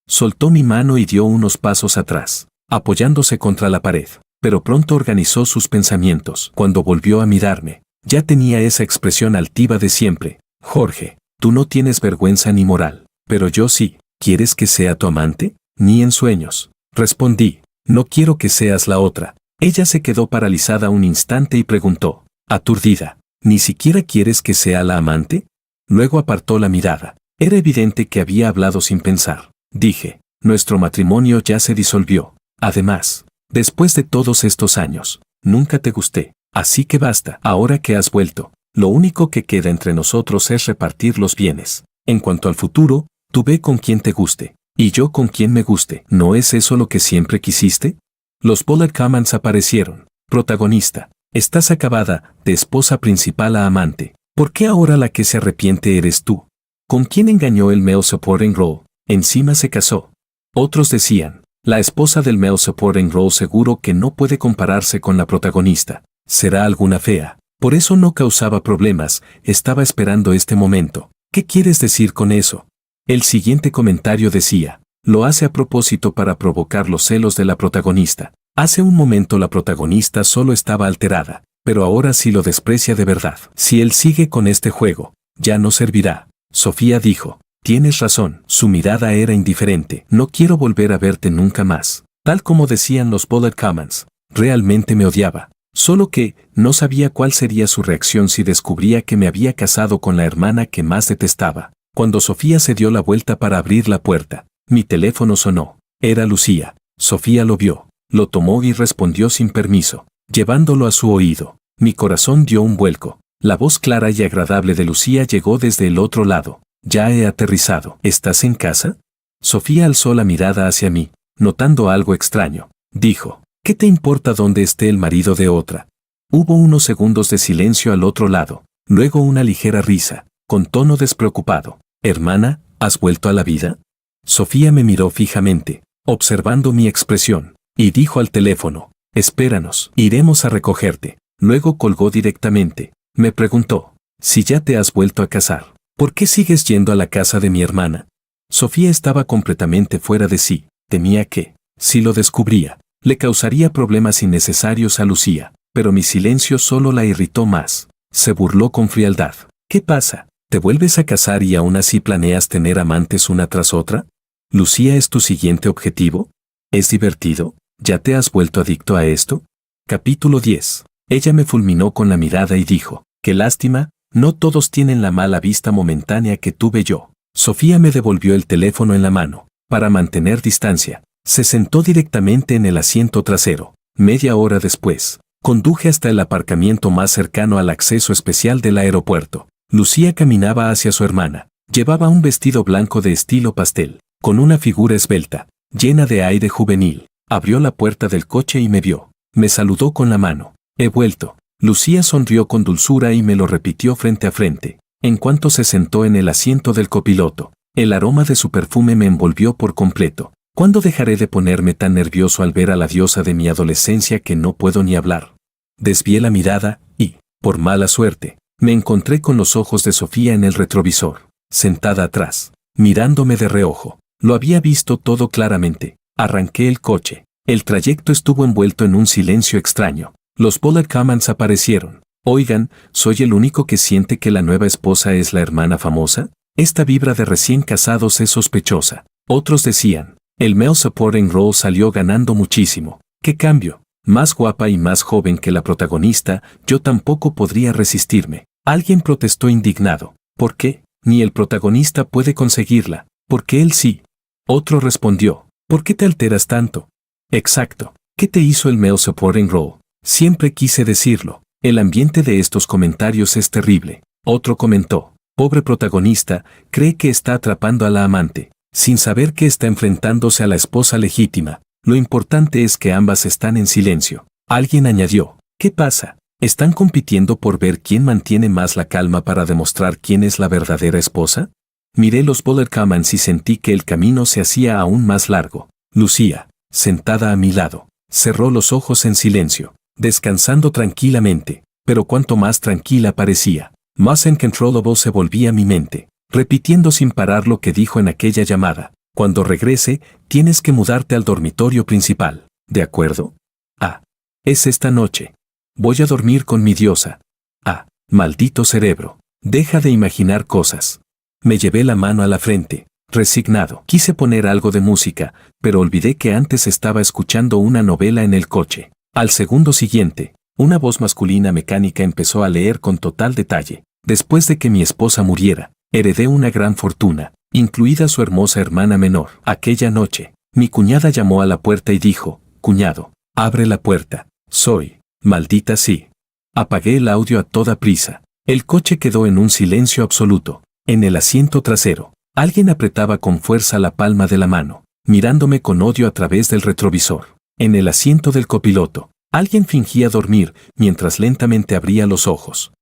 Soltó mi mano y dio unos pasos atrás, apoyándose contra la pared, pero pronto organizó sus pensamientos. Cuando volvió a mirarme, ya tenía esa expresión altiva de siempre. Jorge, tú no tienes vergüenza ni moral, pero yo sí. ¿Quieres que sea tu amante? Ni en sueños. Respondí: no quiero que seas la otra. Ella se quedó paralizada un instante y preguntó, aturdida: ¿ni siquiera quieres que sea la amante? Luego apartó la mirada. Era evidente que había hablado sin pensar. Dije: nuestro matrimonio ya se disolvió. Además, después de todos estos años, nunca te gusté. Así que basta. Ahora que has vuelto, lo único que queda entre nosotros es repartir los bienes. En cuanto al futuro, tú ve con quien te guste, y yo con quien me guste. ¿No es eso lo que siempre quisiste? Los Pollard Commons aparecieron. Protagonista: estás acabada, de esposa principal a amante. ¿Por qué ahora la que se arrepiente eres tú? ¿Con quién engañó el male supporting role? Encima se casó. Otros decían: la esposa del male supporting role seguro que no puede compararse con la protagonista. ¿Será alguna fea? Por eso no causaba problemas, estaba esperando este momento. ¿Qué quieres decir con eso? El siguiente comentario decía: lo hace a propósito para provocar los celos de la protagonista. Hace un momento la protagonista solo estaba alterada, pero ahora sí lo desprecia de verdad. Si él sigue con este juego, ya no servirá. Sofía dijo: tienes razón. Su mirada era indiferente. No quiero volver a verte nunca más. Tal como decían los Pollard Commons, realmente me odiaba. Solo que no sabía cuál sería su reacción si descubría que me había casado con la hermana que más detestaba. Cuando Sofía se dio la vuelta para abrir la puerta, mi teléfono sonó. Era Lucía. Sofía lo vio, lo tomó y respondió sin permiso, llevándolo a su oído. Mi corazón dio un vuelco. La voz clara y agradable de Lucía llegó desde el otro lado. Ya he aterrizado. ¿Estás en casa? Sofía alzó la mirada hacia mí, notando algo extraño. Dijo: ¿qué te importa dónde esté el marido de otra? Hubo unos segundos de silencio al otro lado, luego una ligera risa, con tono despreocupado. Hermana, ¿has vuelto a la vida? Sofía me miró fijamente, observando mi expresión, y dijo al teléfono: espéranos, iremos a recogerte. Luego colgó directamente. Me preguntó: si ya te has vuelto a casar, ¿por qué sigues yendo a la casa de mi hermana? Sofía estaba completamente fuera de sí. Temía que, si lo descubría, le causaría problemas innecesarios a Lucía, pero mi silencio solo la irritó más. Se burló con frialdad. ¿Qué pasa? ¿Te vuelves a casar y aún así planeas tener amantes una tras otra? ¿Lucía es tu siguiente objetivo? ¿Es divertido? ¿Ya te has vuelto adicto a esto? Capítulo 10. Ella me fulminó con la mirada y dijo: qué lástima, no todos tienen la mala vista momentánea que tuve yo. Sofía me devolvió el teléfono en la mano. Para mantener distancia, se sentó directamente en el asiento trasero. Media hora después, conduje hasta el aparcamiento más cercano al acceso especial del aeropuerto. Lucía caminaba hacia su hermana. Llevaba un vestido blanco de estilo pastel, con una figura esbelta, llena de aire juvenil. Abrió la puerta del coche y me vio. Me saludó con la mano. He vuelto. Lucía sonrió con dulzura y me lo repitió frente a frente. En cuanto se sentó en el asiento del copiloto, el aroma de su perfume me envolvió por completo. ¿Cuándo dejaré de ponerme tan nervioso al ver a la diosa de mi adolescencia que no puedo ni hablar? Desvié la mirada y, por mala suerte, me encontré con los ojos de Sofía en el retrovisor, sentada atrás, mirándome de reojo. Lo había visto todo claramente. Arranqué el coche. El trayecto estuvo envuelto en un silencio extraño. Los Pollard Commons aparecieron. Oigan, ¿soy el único que siente que la nueva esposa es la hermana famosa? Esta vibra de recién casados es sospechosa. Otros decían: El male supporting role salió ganando muchísimo. ¡Qué cambio! Más guapa y más joven que la protagonista, yo tampoco podría resistirme. Alguien protestó indignado. ¿Por qué? Ni el protagonista puede conseguirla. ¿Por qué él sí? Otro respondió. ¿Por qué te alteras tanto? Exacto. ¿Qué te hizo el male supporting role? Siempre quise decirlo. El ambiente de estos comentarios es terrible. Otro comentó. Pobre protagonista, cree que está atrapando a la amante, sin saber que está enfrentándose a la esposa legítima. Lo importante es que ambas están en silencio. Alguien añadió. ¿Qué pasa? ¿Están compitiendo por ver quién mantiene más la calma para demostrar quién es la verdadera esposa? Miré los bullet comments y sentí que el camino se hacía aún más largo. Lucía, sentada a mi lado, cerró los ojos en silencio, descansando tranquilamente, pero cuanto más tranquila parecía, más uncontrollable se volvía mi mente, repitiendo sin parar lo que dijo en aquella llamada. Cuando regrese, tienes que mudarte al dormitorio principal, ¿de acuerdo? Ah, es esta noche. Voy a dormir con mi diosa. Ah, maldito cerebro, deja de imaginar cosas. Me llevé la mano a la frente, resignado. Quise poner algo de música, pero olvidé que antes estaba escuchando una novela en el coche. Al segundo siguiente, una voz masculina mecánica empezó a leer con total detalle. Después de que mi esposa muriera, heredé una gran fortuna, incluida su hermosa hermana menor. Aquella noche, mi cuñada llamó a la puerta y dijo, «Cuñado, abre la puerta». Soy, maldita sí. Apagué el audio a toda prisa. El coche quedó en un silencio absoluto. En el asiento trasero, alguien apretaba con fuerza la palma de la mano, mirándome con odio a través del retrovisor. En el asiento del copiloto, alguien fingía dormir mientras lentamente abría los ojos.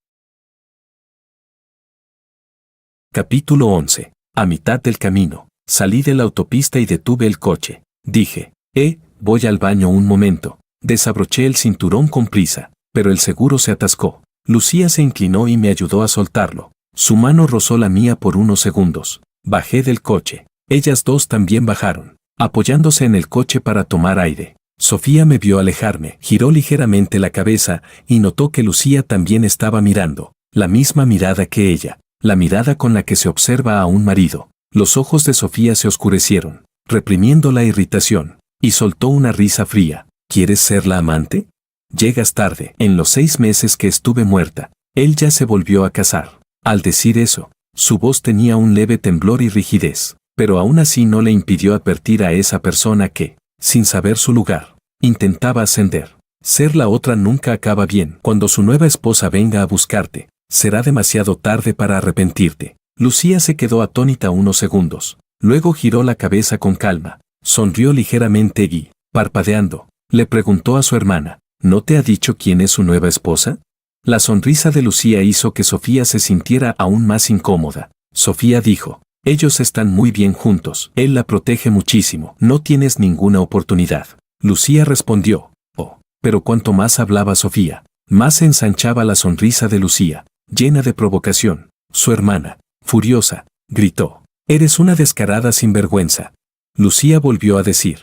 Capítulo 11. A mitad del camino, salí de la autopista y detuve el coche. Dije, voy al baño un momento. Desabroché el cinturón con prisa, pero el seguro se atascó. Lucía se inclinó y me ayudó a soltarlo. Su mano rozó la mía por unos segundos. Bajé del coche. Ellas dos también bajaron, apoyándose en el coche para tomar aire. Sofía me vio alejarme, giró ligeramente la cabeza y notó que Lucía también estaba mirando, la misma mirada que ella, la mirada con la que se observa a un marido. Los ojos de Sofía se oscurecieron, reprimiendo la irritación, y soltó una risa fría. ¿Quieres ser la amante? Llegas tarde. En los 6 meses que estuve muerta, él ya se volvió a casar. Al decir eso, su voz tenía un leve temblor y rigidez, pero aún así no le impidió advertir a esa persona que, sin saber su lugar, intentaba ascender. Ser la otra nunca acaba bien. Cuando su nueva esposa venga a buscarte, será demasiado tarde para arrepentirte. Lucía se quedó atónita unos segundos, luego giró la cabeza con calma, sonrió ligeramente y, parpadeando, le preguntó a su hermana, ¿no te ha dicho quién es su nueva esposa? La sonrisa de Lucía hizo que Sofía se sintiera aún más incómoda. Sofía dijo, ellos están muy bien juntos, él la protege muchísimo, no tienes ninguna oportunidad. Lucía respondió, pero cuanto más hablaba Sofía, más se ensanchaba la sonrisa de Lucía, llena de provocación. Su hermana, furiosa, gritó, eres una descarada sinvergüenza. Lucía volvió a decir,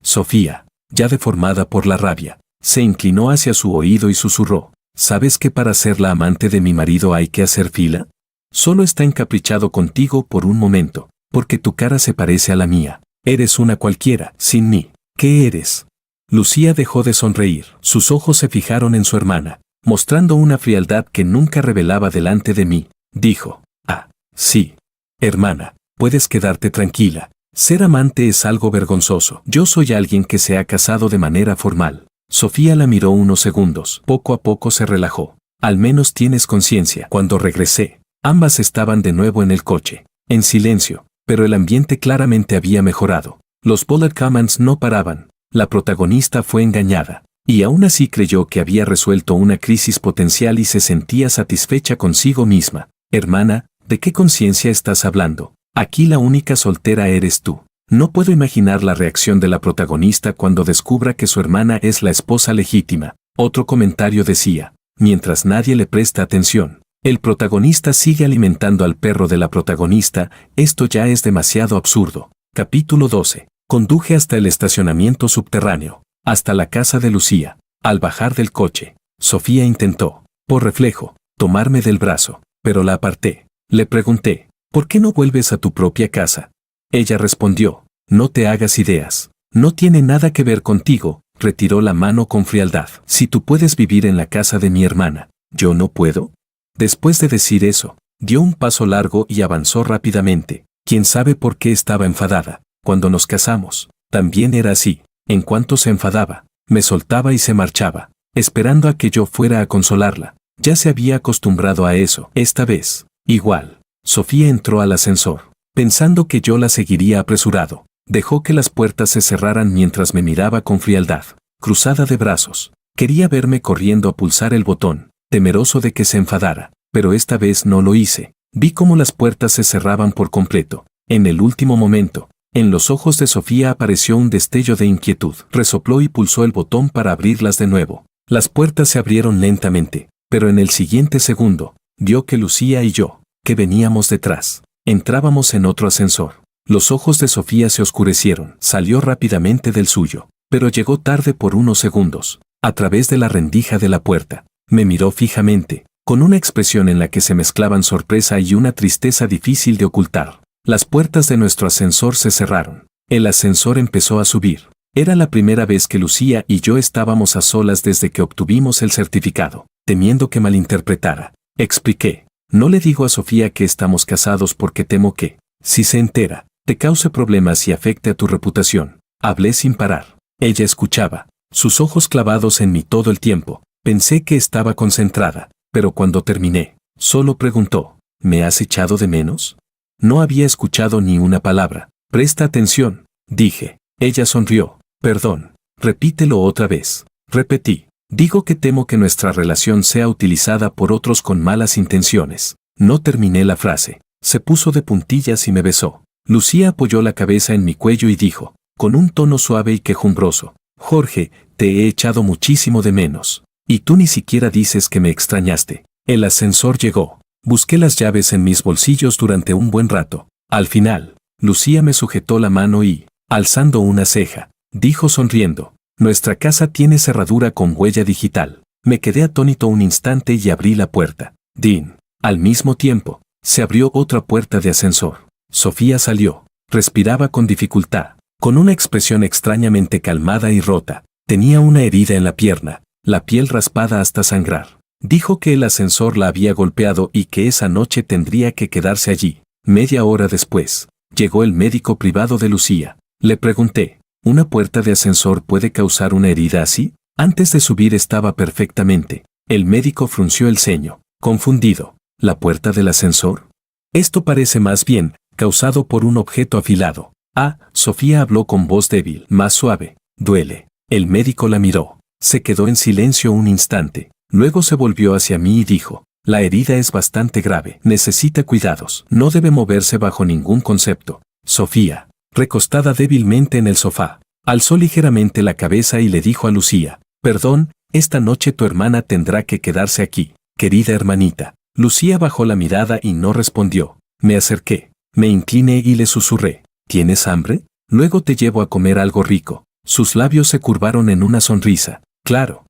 Sofía, ya deformada por la rabia, se inclinó hacia su oído y susurró, ¿sabes que para ser la amante de mi marido hay que hacer fila? Solo está encaprichado contigo por un momento, porque tu cara se parece a la mía. Eres una cualquiera, sin mí. ¿Qué eres? Lucía dejó de sonreír. Sus ojos se fijaron en su hermana, mostrando una frialdad que nunca revelaba delante de mí. Dijo, sí. Hermana, puedes quedarte tranquila. Ser amante es algo vergonzoso. Yo soy alguien que se ha casado de manera formal. Sofía la miró unos segundos. Poco a poco se relajó. Al menos tienes conciencia. Cuando regresé, ambas estaban de nuevo en el coche, en silencio, pero el ambiente claramente había mejorado. Los bullet comments no paraban. La protagonista fue engañada, y aún así creyó que había resuelto una crisis potencial y se sentía satisfecha consigo misma. Hermana, ¿de qué conciencia estás hablando? Aquí la única soltera eres tú. No puedo imaginar la reacción de la protagonista cuando descubra que su hermana es la esposa legítima. Otro comentario decía, mientras nadie le presta atención, el protagonista sigue alimentando al perro de la protagonista, esto ya es demasiado absurdo. Capítulo 12. Conduje hasta el estacionamiento subterráneo, hasta la casa de Lucía. Al bajar del coche, Sofía intentó, por reflejo, tomarme del brazo, pero la aparté. Le pregunté, ¿por qué no vuelves a tu propia casa? Ella respondió, No te hagas ideas. No tiene nada que ver contigo, retiró la mano con frialdad. Si tú puedes vivir en la casa de mi hermana, ¿yo no puedo? Después de decir eso, dio un paso largo y avanzó rápidamente. ¿Quién sabe por qué estaba enfadada? Cuando nos casamos, también era así. En cuanto se enfadaba, me soltaba y se marchaba, esperando a que yo fuera a consolarla. Ya se había acostumbrado a eso. Esta vez, igual. Sofía entró al ascensor, pensando que yo la seguiría apresurado. Dejó que las puertas se cerraran mientras me miraba con frialdad, cruzada de brazos. Quería verme corriendo a pulsar el botón, temeroso de que se enfadara, pero esta vez no lo hice. Vi cómo las puertas se cerraban por completo. En el último momento, en los ojos de Sofía apareció un destello de inquietud. Resopló y pulsó el botón para abrirlas de nuevo. Las puertas se abrieron lentamente, pero en el siguiente segundo, vio que Lucía y yo, que veníamos detrás, entrábamos en otro ascensor. Los ojos de Sofía se oscurecieron. Salió rápidamente del suyo, pero llegó tarde por unos segundos. A través de la rendija de la puerta, me miró fijamente, con una expresión en la que se mezclaban sorpresa y una tristeza difícil de ocultar. Las puertas de nuestro ascensor se cerraron. El ascensor empezó a subir. Era la primera vez que Lucía y yo estábamos a solas desde que obtuvimos el certificado. Temiendo que malinterpretara, expliqué: no le digo a Sofía que estamos casados porque temo que, si se entera, te cause problemas y afecte a tu reputación. Hablé sin parar. Ella escuchaba, sus ojos clavados en mí todo el tiempo. Pensé que estaba concentrada, pero cuando terminé, solo preguntó: ¿me has echado de menos? No había escuchado ni una palabra. Presta atención, dije. Ella sonrió. Perdón, repítelo otra vez. Repetí. Digo que temo que nuestra relación sea utilizada por otros con malas intenciones. No terminé la frase. Se puso de puntillas y me besó. Lucía apoyó la cabeza en mi cuello y dijo, con un tono suave y quejumbroso: Jorge, te he echado muchísimo de menos. Y tú ni siquiera dices que me extrañaste. El ascensor llegó. Busqué las llaves en mis bolsillos durante un buen rato. Al final, Lucía me sujetó la mano y, alzando una ceja, dijo sonriendo: nuestra casa tiene cerradura con huella digital. Me quedé atónito un instante y abrí la puerta. Din. Al mismo tiempo, se abrió otra puerta de ascensor. Sofía salió. Respiraba con dificultad, con una expresión extrañamente calmada y rota. Tenía una herida en la pierna, la piel raspada hasta sangrar. Dijo que el ascensor la había golpeado y que esa noche tendría que quedarse allí. Media hora después, llegó el médico privado de Lucía. Le pregunté: ¿una puerta de ascensor puede causar una herida así? Antes de subir estaba perfectamente. El médico frunció el ceño, confundido. ¿La puerta del ascensor? Esto parece más bien causado por un objeto afilado. Ah, Sofía habló con voz débil, más suave. Duele. El médico la miró. Se quedó en silencio un instante. Luego se volvió hacia mí y dijo: la herida es bastante grave. Necesita cuidados. No debe moverse bajo ningún concepto. Sofía, recostada débilmente en el sofá, alzó ligeramente la cabeza y le dijo a Lucía: perdón, esta noche tu hermana tendrá que quedarse aquí, querida hermanita. Lucía bajó la mirada y no respondió. Me acerqué, me incliné y le susurré: ¿tienes hambre? Luego te llevo a comer algo rico. Sus labios se curvaron en una sonrisa. Claro.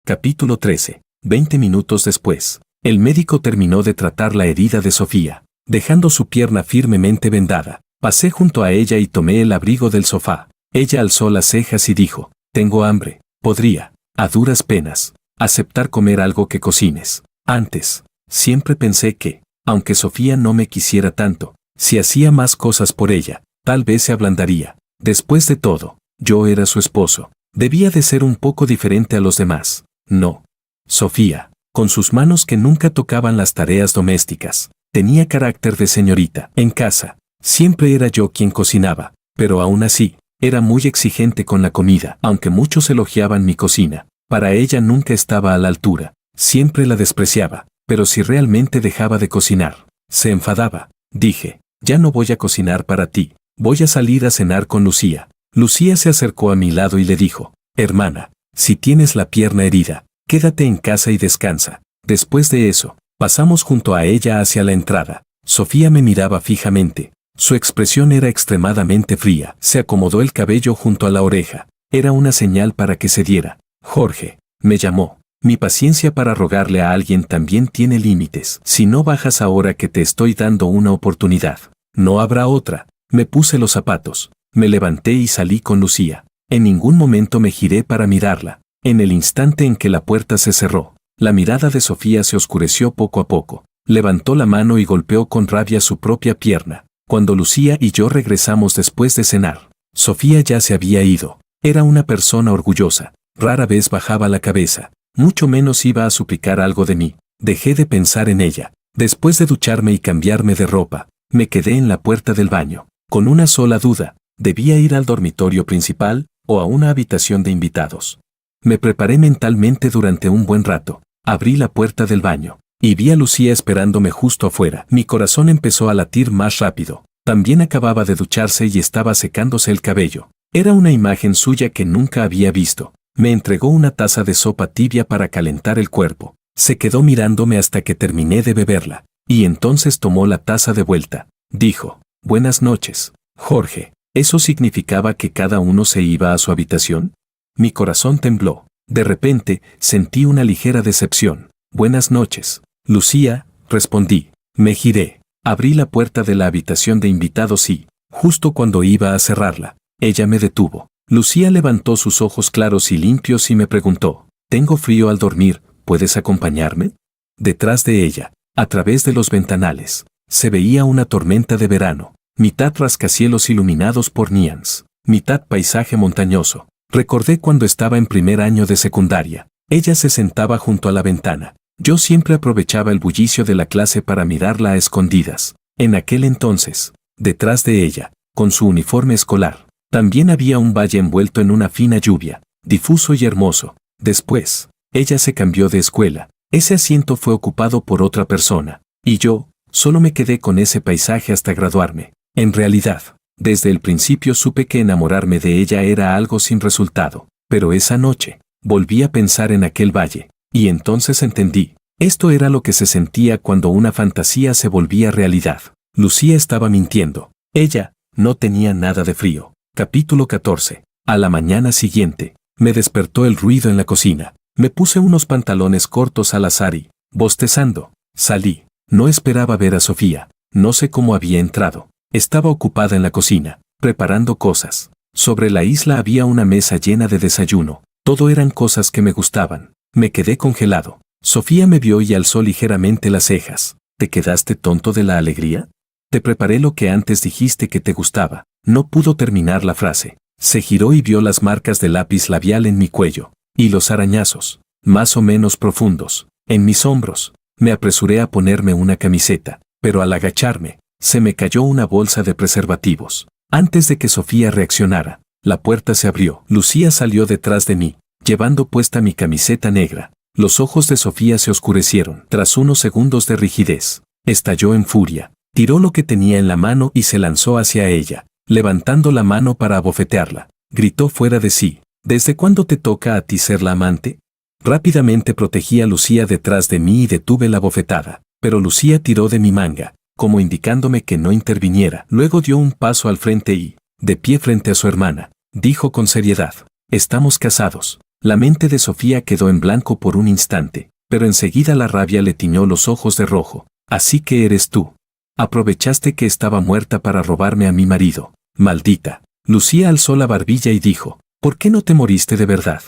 Capítulo 13. 20 minutos después, el médico terminó de tratar la herida de Sofía. Dejando su pierna firmemente vendada, pasé junto a ella y tomé el abrigo del sofá. Ella alzó las cejas y dijo: tengo hambre. Podría, a duras penas, aceptar comer algo que cocines. Antes, siempre pensé que, aunque Sofía no me quisiera tanto, si hacía más cosas por ella, tal vez se ablandaría. Después de todo, yo era su esposo. Debía de ser un poco diferente a los demás. No. Sofía, con sus manos que nunca tocaban las tareas domésticas, tenía carácter de señorita. En casa, siempre era yo quien cocinaba, pero aún así, era muy exigente con la comida. Aunque muchos elogiaban mi cocina, para ella nunca estaba a la altura. Siempre la despreciaba, pero si realmente dejaba de cocinar, se enfadaba. Dije: ya no voy a cocinar para ti, voy a salir a cenar con Lucía. Lucía se acercó a mi lado y le dijo: hermana, si tienes la pierna herida, quédate en casa y descansa. Después de eso, pasamos junto a ella hacia la entrada. Sofía me miraba fijamente. Su expresión era extremadamente fría. Se acomodó el cabello junto a la oreja. Era una señal para que cediera. Jorge, me llamó. Mi paciencia para rogarle a alguien también tiene límites. Si no bajas ahora que te estoy dando una oportunidad, No habrá otra. Me puse los zapatos. Me levanté y salí con Lucía. En ningún momento me giré para mirarla. En el instante en que la puerta se cerró, la mirada de Sofía se oscureció poco a poco. Levantó la mano y golpeó con rabia su propia pierna. Cuando Lucía y yo regresamos después de cenar, Sofía ya se había ido. Era una persona orgullosa. Rara vez bajaba la cabeza. Mucho menos iba a suplicar algo de mí. Dejé de pensar en ella. Después de ducharme y cambiarme de ropa, me quedé en la puerta del baño, con una sola duda: ¿debía ir al dormitorio principal o a una habitación de invitados? Me preparé mentalmente durante un buen rato. Abrí la puerta del baño y vi a Lucía esperándome justo afuera. Mi corazón empezó a latir más rápido. También acababa de ducharse y estaba secándose el cabello. Era una imagen suya que nunca había visto. Me entregó una taza de sopa tibia para calentar el cuerpo. Se quedó mirándome hasta que terminé de beberla, y entonces tomó la taza de vuelta. Dijo: «Buenas noches, Jorge». ¿Eso significaba que cada uno se iba a su habitación? Mi corazón tembló. De repente, sentí una ligera decepción. «Buenas noches, Lucía», respondí. Me giré. Abrí la puerta de la habitación de invitados y, justo cuando iba a cerrarla, ella me detuvo. Lucía levantó sus ojos claros y limpios y me preguntó: «Tengo frío al dormir, ¿puedes acompañarme?». Detrás de ella, a través de los ventanales, se veía una tormenta de verano, mitad rascacielos iluminados por neons, mitad paisaje montañoso. Recordé cuando estaba en primer año de secundaria. Ella se sentaba junto a la ventana. Yo siempre aprovechaba el bullicio de la clase para mirarla a escondidas. En aquel entonces, detrás de ella, con su uniforme escolar, también había un valle envuelto en una fina lluvia, difuso y hermoso. Después, ella se cambió de escuela. Ese asiento fue ocupado por otra persona, y yo solo me quedé con ese paisaje hasta graduarme. En realidad, desde el principio supe que enamorarme de ella era algo sin resultado, pero esa noche volví a pensar en aquel valle, y entonces entendí. Esto era lo que se sentía cuando una fantasía se volvía realidad. Lucía estaba mintiendo. Ella no tenía nada de frío. Capítulo 14. A la mañana siguiente, me despertó el ruido en la cocina. Me puse unos pantalones cortos al azar y, bostezando, salí. No esperaba ver a Sofía. No sé cómo había entrado. Estaba ocupada en la cocina, preparando cosas. Sobre la isla había una mesa llena de desayuno. Todo eran cosas que me gustaban. Me quedé congelado. Sofía me vio y alzó ligeramente las cejas. ¿Te quedaste tonto de la alegría? Te preparé lo que antes dijiste que te gustaba. No pudo terminar la frase. Se giró y vio las marcas de lápiz labial en mi cuello, y los arañazos, más o menos profundos, en mis hombros. Me apresuré a ponerme una camiseta, pero al agacharme, se me cayó una bolsa de preservativos. Antes de que Sofía reaccionara, la puerta se abrió. Lucía salió detrás de mí, llevando puesta mi camiseta negra. Los ojos de Sofía se oscurecieron. Tras unos segundos de rigidez, estalló en furia. Tiró lo que tenía en la mano y se lanzó hacia ella, levantando la mano para abofetearla. Gritó fuera de sí: «¿Desde cuándo te toca a ti ser la amante?». Rápidamente protegí a Lucía detrás de mí y detuve la bofetada, pero Lucía tiró de mi manga, como indicándome que no interviniera. Luego dio un paso al frente y, de pie frente a su hermana, dijo con seriedad: «Estamos casados». La mente de Sofía quedó en blanco por un instante, pero enseguida la rabia le tiñó los ojos de rojo. «Así que eres tú. Aprovechaste que estaba muerta para robarme a mi marido. Maldita». Lucía alzó la barbilla y dijo: «¿Por qué no te moriste de verdad?».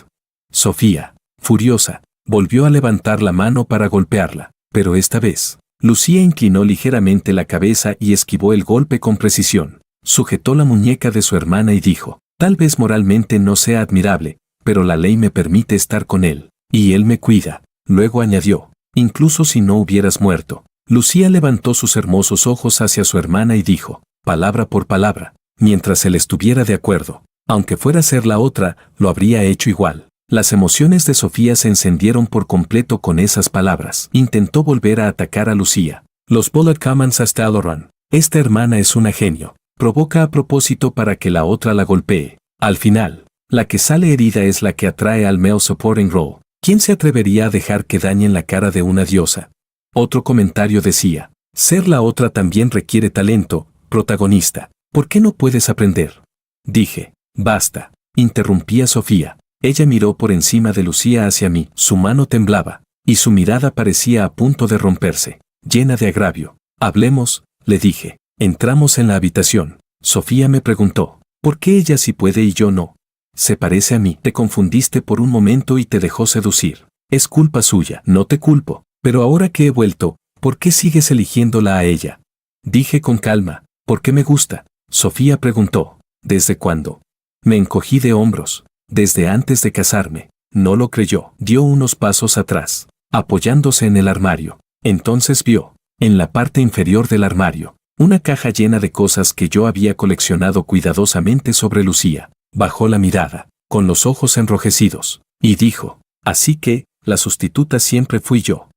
Sofía, furiosa, volvió a levantar la mano para golpearla, pero esta vez, Lucía inclinó ligeramente la cabeza y esquivó el golpe con precisión. Sujetó la muñeca de su hermana y dijo: «Tal vez moralmente no sea admirable, pero la ley me permite estar con él, y él me cuida». Luego añadió: «Incluso si no hubieras muerto». Lucía levantó sus hermosos ojos hacia su hermana y dijo, palabra por palabra: «Mientras él estuviera de acuerdo, aunque fuera a ser la otra, lo habría hecho igual». Las emociones de Sofía se encendieron por completo con esas palabras. Intentó volver a atacar a Lucía. «Los bullet commands hasta Aloran. Esta hermana es una genio. Provoca a propósito para que la otra la golpee. Al final, la que sale herida es la que atrae al male supporting role. ¿Quién se atrevería a dejar que dañen la cara de una diosa?». Otro comentario decía: «Ser la otra también requiere talento, protagonista. ¿Por qué no puedes aprender?». Dije: «Basta», interrumpí a Sofía. Ella miró por encima de Lucía hacia mí. Su mano temblaba, y su mirada parecía a punto de romperse, llena de agravio. «Hablemos», le dije. Entramos en la habitación. Sofía me preguntó, ¿por qué ella sí puede y yo no? Se parece a mí. Te confundiste por un momento y te dejó seducir. Es culpa suya, no te culpo. Pero ahora que he vuelto, ¿por qué sigues eligiéndola a ella? Dije con calma, ¿por qué me gusta? Sofía preguntó, ¿desde cuándo? Me encogí de hombros. Desde antes de casarme. No lo creyó. Dio unos pasos atrás, apoyándose en el armario. Entonces vio, en la parte inferior del armario, una caja llena de cosas que yo había coleccionado cuidadosamente sobre Lucía. Bajó la mirada, con los ojos enrojecidos, y dijo, así que, la sustituta siempre fui yo.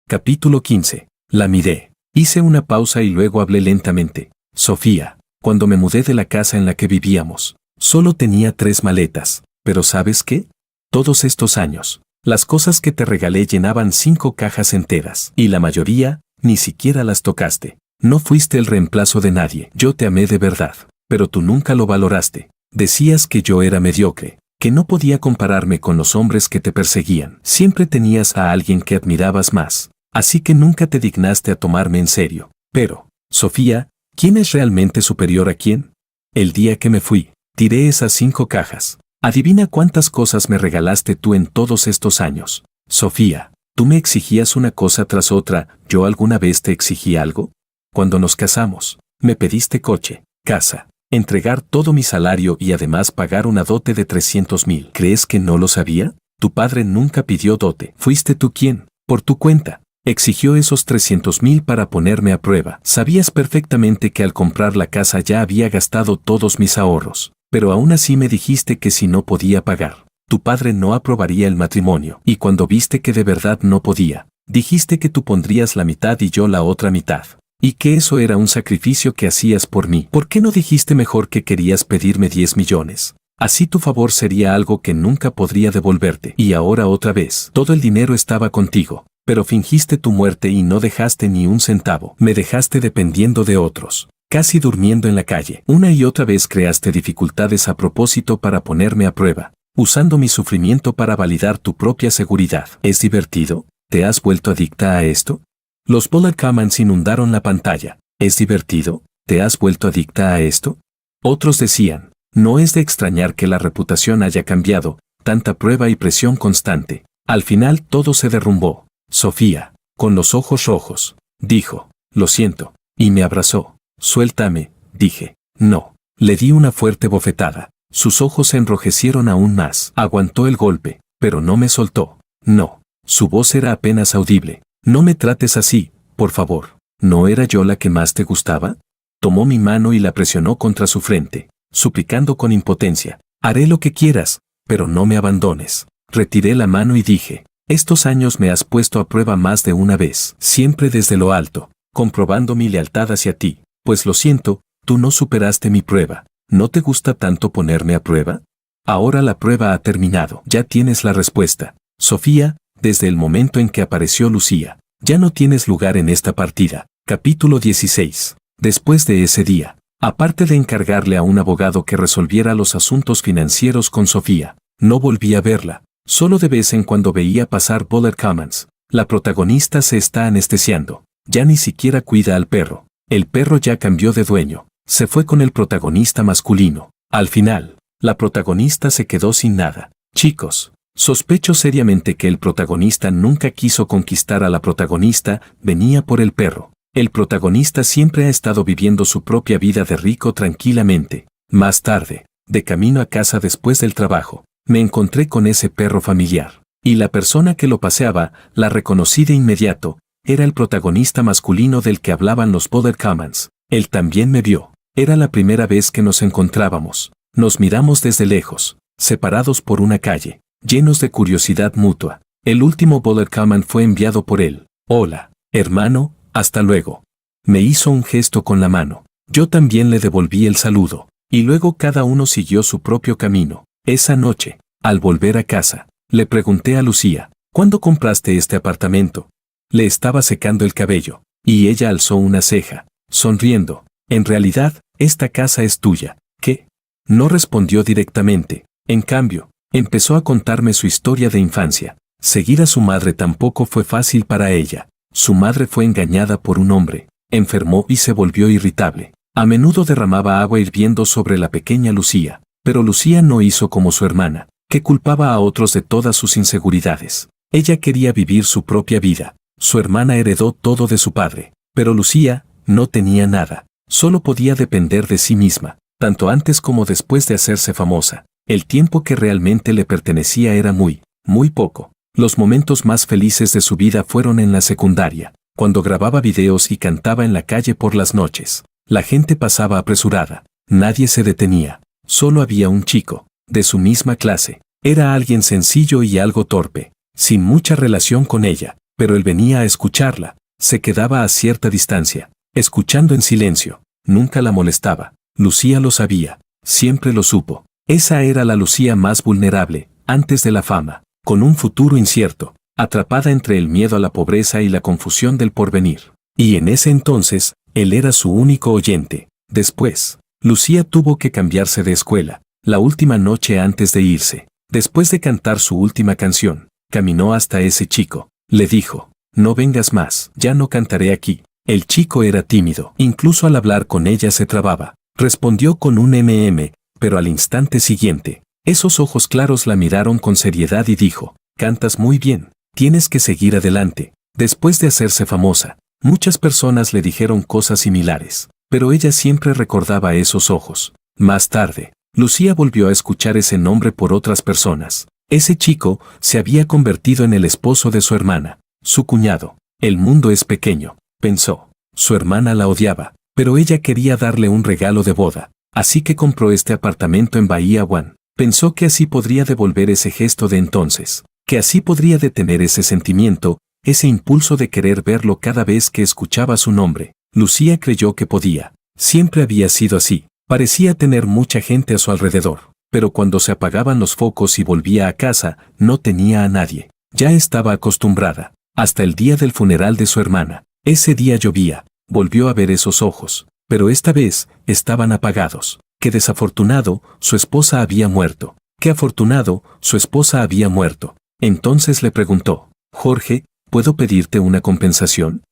Capítulo 15. La miré. Hice una pausa y luego hablé lentamente. Sofía, cuando me mudé de la casa en la que vivíamos, solo tenía 3 maletas, pero ¿sabes qué? Todos estos años, las cosas que te regalé llenaban 5 cajas enteras, y la mayoría, ni siquiera las tocaste. No fuiste el reemplazo de nadie. Yo te amé de verdad, pero tú nunca lo valoraste. Decías que yo era mediocre, que no podía compararme con los hombres que te perseguían. Siempre tenías a alguien que admirabas más, así que nunca te dignaste a tomarme en serio. Pero, Sofía, ¿quién es realmente superior a quién? El día que me fui, tiré esas 5 cajas. Adivina cuántas cosas me regalaste tú en todos estos años. Sofía, tú me exigías una cosa tras otra. ¿Yo alguna vez te exigí algo? Cuando nos casamos, me pediste coche, casa, entregar todo mi salario y además pagar una dote de 300,000. ¿Crees que no lo sabía? Tu padre nunca pidió dote. Fuiste tú quien, por tu cuenta, exigió esos 300,000 para ponerme a prueba. Sabías perfectamente que al comprar la casa ya había gastado todos mis ahorros, pero aún así me dijiste que si no podía pagar, tu padre no aprobaría el matrimonio. Y cuando viste que de verdad no podía, dijiste que tú pondrías la mitad y yo la otra mitad. Y que eso era un sacrificio que hacías por mí. ¿Por qué no dijiste mejor que querías pedirme 10 millones? Así tu favor sería algo que nunca podría devolverte. Y ahora otra vez, todo el dinero estaba contigo, pero fingiste tu muerte y no dejaste ni un centavo. Me dejaste dependiendo de otros, casi durmiendo en la calle. Una y otra vez creaste dificultades a propósito para ponerme a prueba, usando mi sufrimiento para validar tu propia seguridad. ¿Es divertido? ¿Te has vuelto adicta a esto? Los bullet comments inundaron la pantalla. ¿Es divertido? ¿Te has vuelto adicta a esto? Otros decían, no es de extrañar que la reputación haya cambiado, tanta prueba y presión constante. Al final todo se derrumbó. Sofía, con los ojos rojos, dijo, lo siento, y me abrazó. Suéltame, dije. No. Le di una fuerte bofetada. Sus ojos se enrojecieron aún más. Aguantó el golpe, pero no me soltó. No. Su voz era apenas audible. No me trates así, por favor. ¿No era yo la que más te gustaba? Tomó mi mano y la presionó contra su frente, suplicando con impotencia. Haré lo que quieras, pero no me abandones. Retiré la mano y dije, estos años me has puesto a prueba más de una vez, siempre desde lo alto, comprobando mi lealtad hacia ti. Pues lo siento, tú no superaste mi prueba. ¿No te gusta tanto ponerme a prueba? Ahora la prueba ha terminado. Ya tienes la respuesta. Sofía, desde el momento en que apareció Lucía, ya no tienes lugar en esta partida. Capítulo 16. Después de ese día, aparte de encargarle a un abogado que resolviera los asuntos financieros con Sofía, no volví a verla. Solo de vez en cuando veía pasar bullet comments. La protagonista se está anestesiando. Ya ni siquiera cuida al perro. El perro ya cambió de dueño. Se fue con el protagonista masculino. Al final, la protagonista se quedó sin nada. Chicos, sospecho seriamente que el protagonista nunca quiso conquistar a la protagonista, venía por el perro. El protagonista siempre ha estado viviendo su propia vida de rico tranquilamente. Más tarde, de camino a casa después del trabajo, me encontré con ese perro familiar. Y la persona que lo paseaba, la reconocí de inmediato, era el protagonista masculino del que hablaban los bullet comments. Él también me vio. Era la primera vez que nos encontrábamos. Nos miramos desde lejos, separados por una calle, llenos de curiosidad mutua. El último bullet comment fue enviado por él. Hola, hermano, hasta luego. Me hizo un gesto con la mano. Yo también le devolví el saludo. Y luego cada uno siguió su propio camino. Esa noche, al volver a casa, le pregunté a Lucía, ¿cuándo compraste este apartamento? Le estaba secando el cabello, y ella alzó una ceja, sonriendo. En realidad, esta casa es tuya. ¿Qué? No respondió directamente. En cambio, empezó a contarme su historia de infancia. Seguir a su madre tampoco fue fácil para ella. Su madre fue engañada por un hombre, enfermó y se volvió irritable. A menudo derramaba agua hirviendo sobre la pequeña Lucía, pero Lucía no hizo como su hermana, que culpaba a otros de todas sus inseguridades. Ella quería vivir su propia vida. Su hermana heredó todo de su padre, pero Lucía no tenía nada. Solo podía depender de sí misma, tanto antes como después de hacerse famosa. El tiempo que realmente le pertenecía era muy poco. Los momentos más felices de su vida fueron en la secundaria, cuando grababa videos y cantaba en la calle por las noches. La gente pasaba apresurada, nadie se detenía. Solo había un chico, de su misma clase. Era alguien sencillo y algo torpe, sin mucha relación con ella, pero él venía a escucharla. Se quedaba a cierta distancia, escuchando en silencio. Nunca la molestaba. Lucía lo sabía, siempre lo supo. Esa era la Lucía más vulnerable, antes de la fama, con un futuro incierto, atrapada entre el miedo a la pobreza y la confusión del porvenir. Y en ese entonces, él era su único oyente. Después, Lucía tuvo que cambiarse de escuela, la última noche antes de irse. Después de cantar su última canción, caminó hasta ese chico. Le dijo, no vengas más, ya no cantaré aquí. El chico era tímido, incluso al hablar con ella se trababa. Respondió con un pero al instante siguiente, esos ojos claros la miraron con seriedad y dijo, cantas muy bien, tienes que seguir adelante. Después de hacerse famosa, muchas personas le dijeron cosas similares, pero ella siempre recordaba esos ojos. Más tarde, Lucía volvió a escuchar ese nombre por otras personas. Ese chico se había convertido en el esposo de su hermana, su cuñado. El mundo es pequeño, pensó. Su hermana la odiaba, pero ella quería darle un regalo de boda, así que compró este apartamento en Bahía One. Pensó que así podría devolver ese gesto de entonces, que así podría detener ese sentimiento, ese impulso de querer verlo cada vez que escuchaba su nombre. Lucía creyó que podía. Siempre había sido así. Parecía tener mucha gente a su alrededor, pero cuando se apagaban los focos y volvía a casa, no tenía a nadie. Ya estaba acostumbrada, hasta el día del funeral de su hermana. Ese día llovía, volvió a ver esos ojos, pero esta vez estaban apagados. Qué desafortunado, su esposa había muerto. Qué afortunado, su esposa había muerto. Entonces le preguntó, Jorge, ¿puedo pedirte una compensación?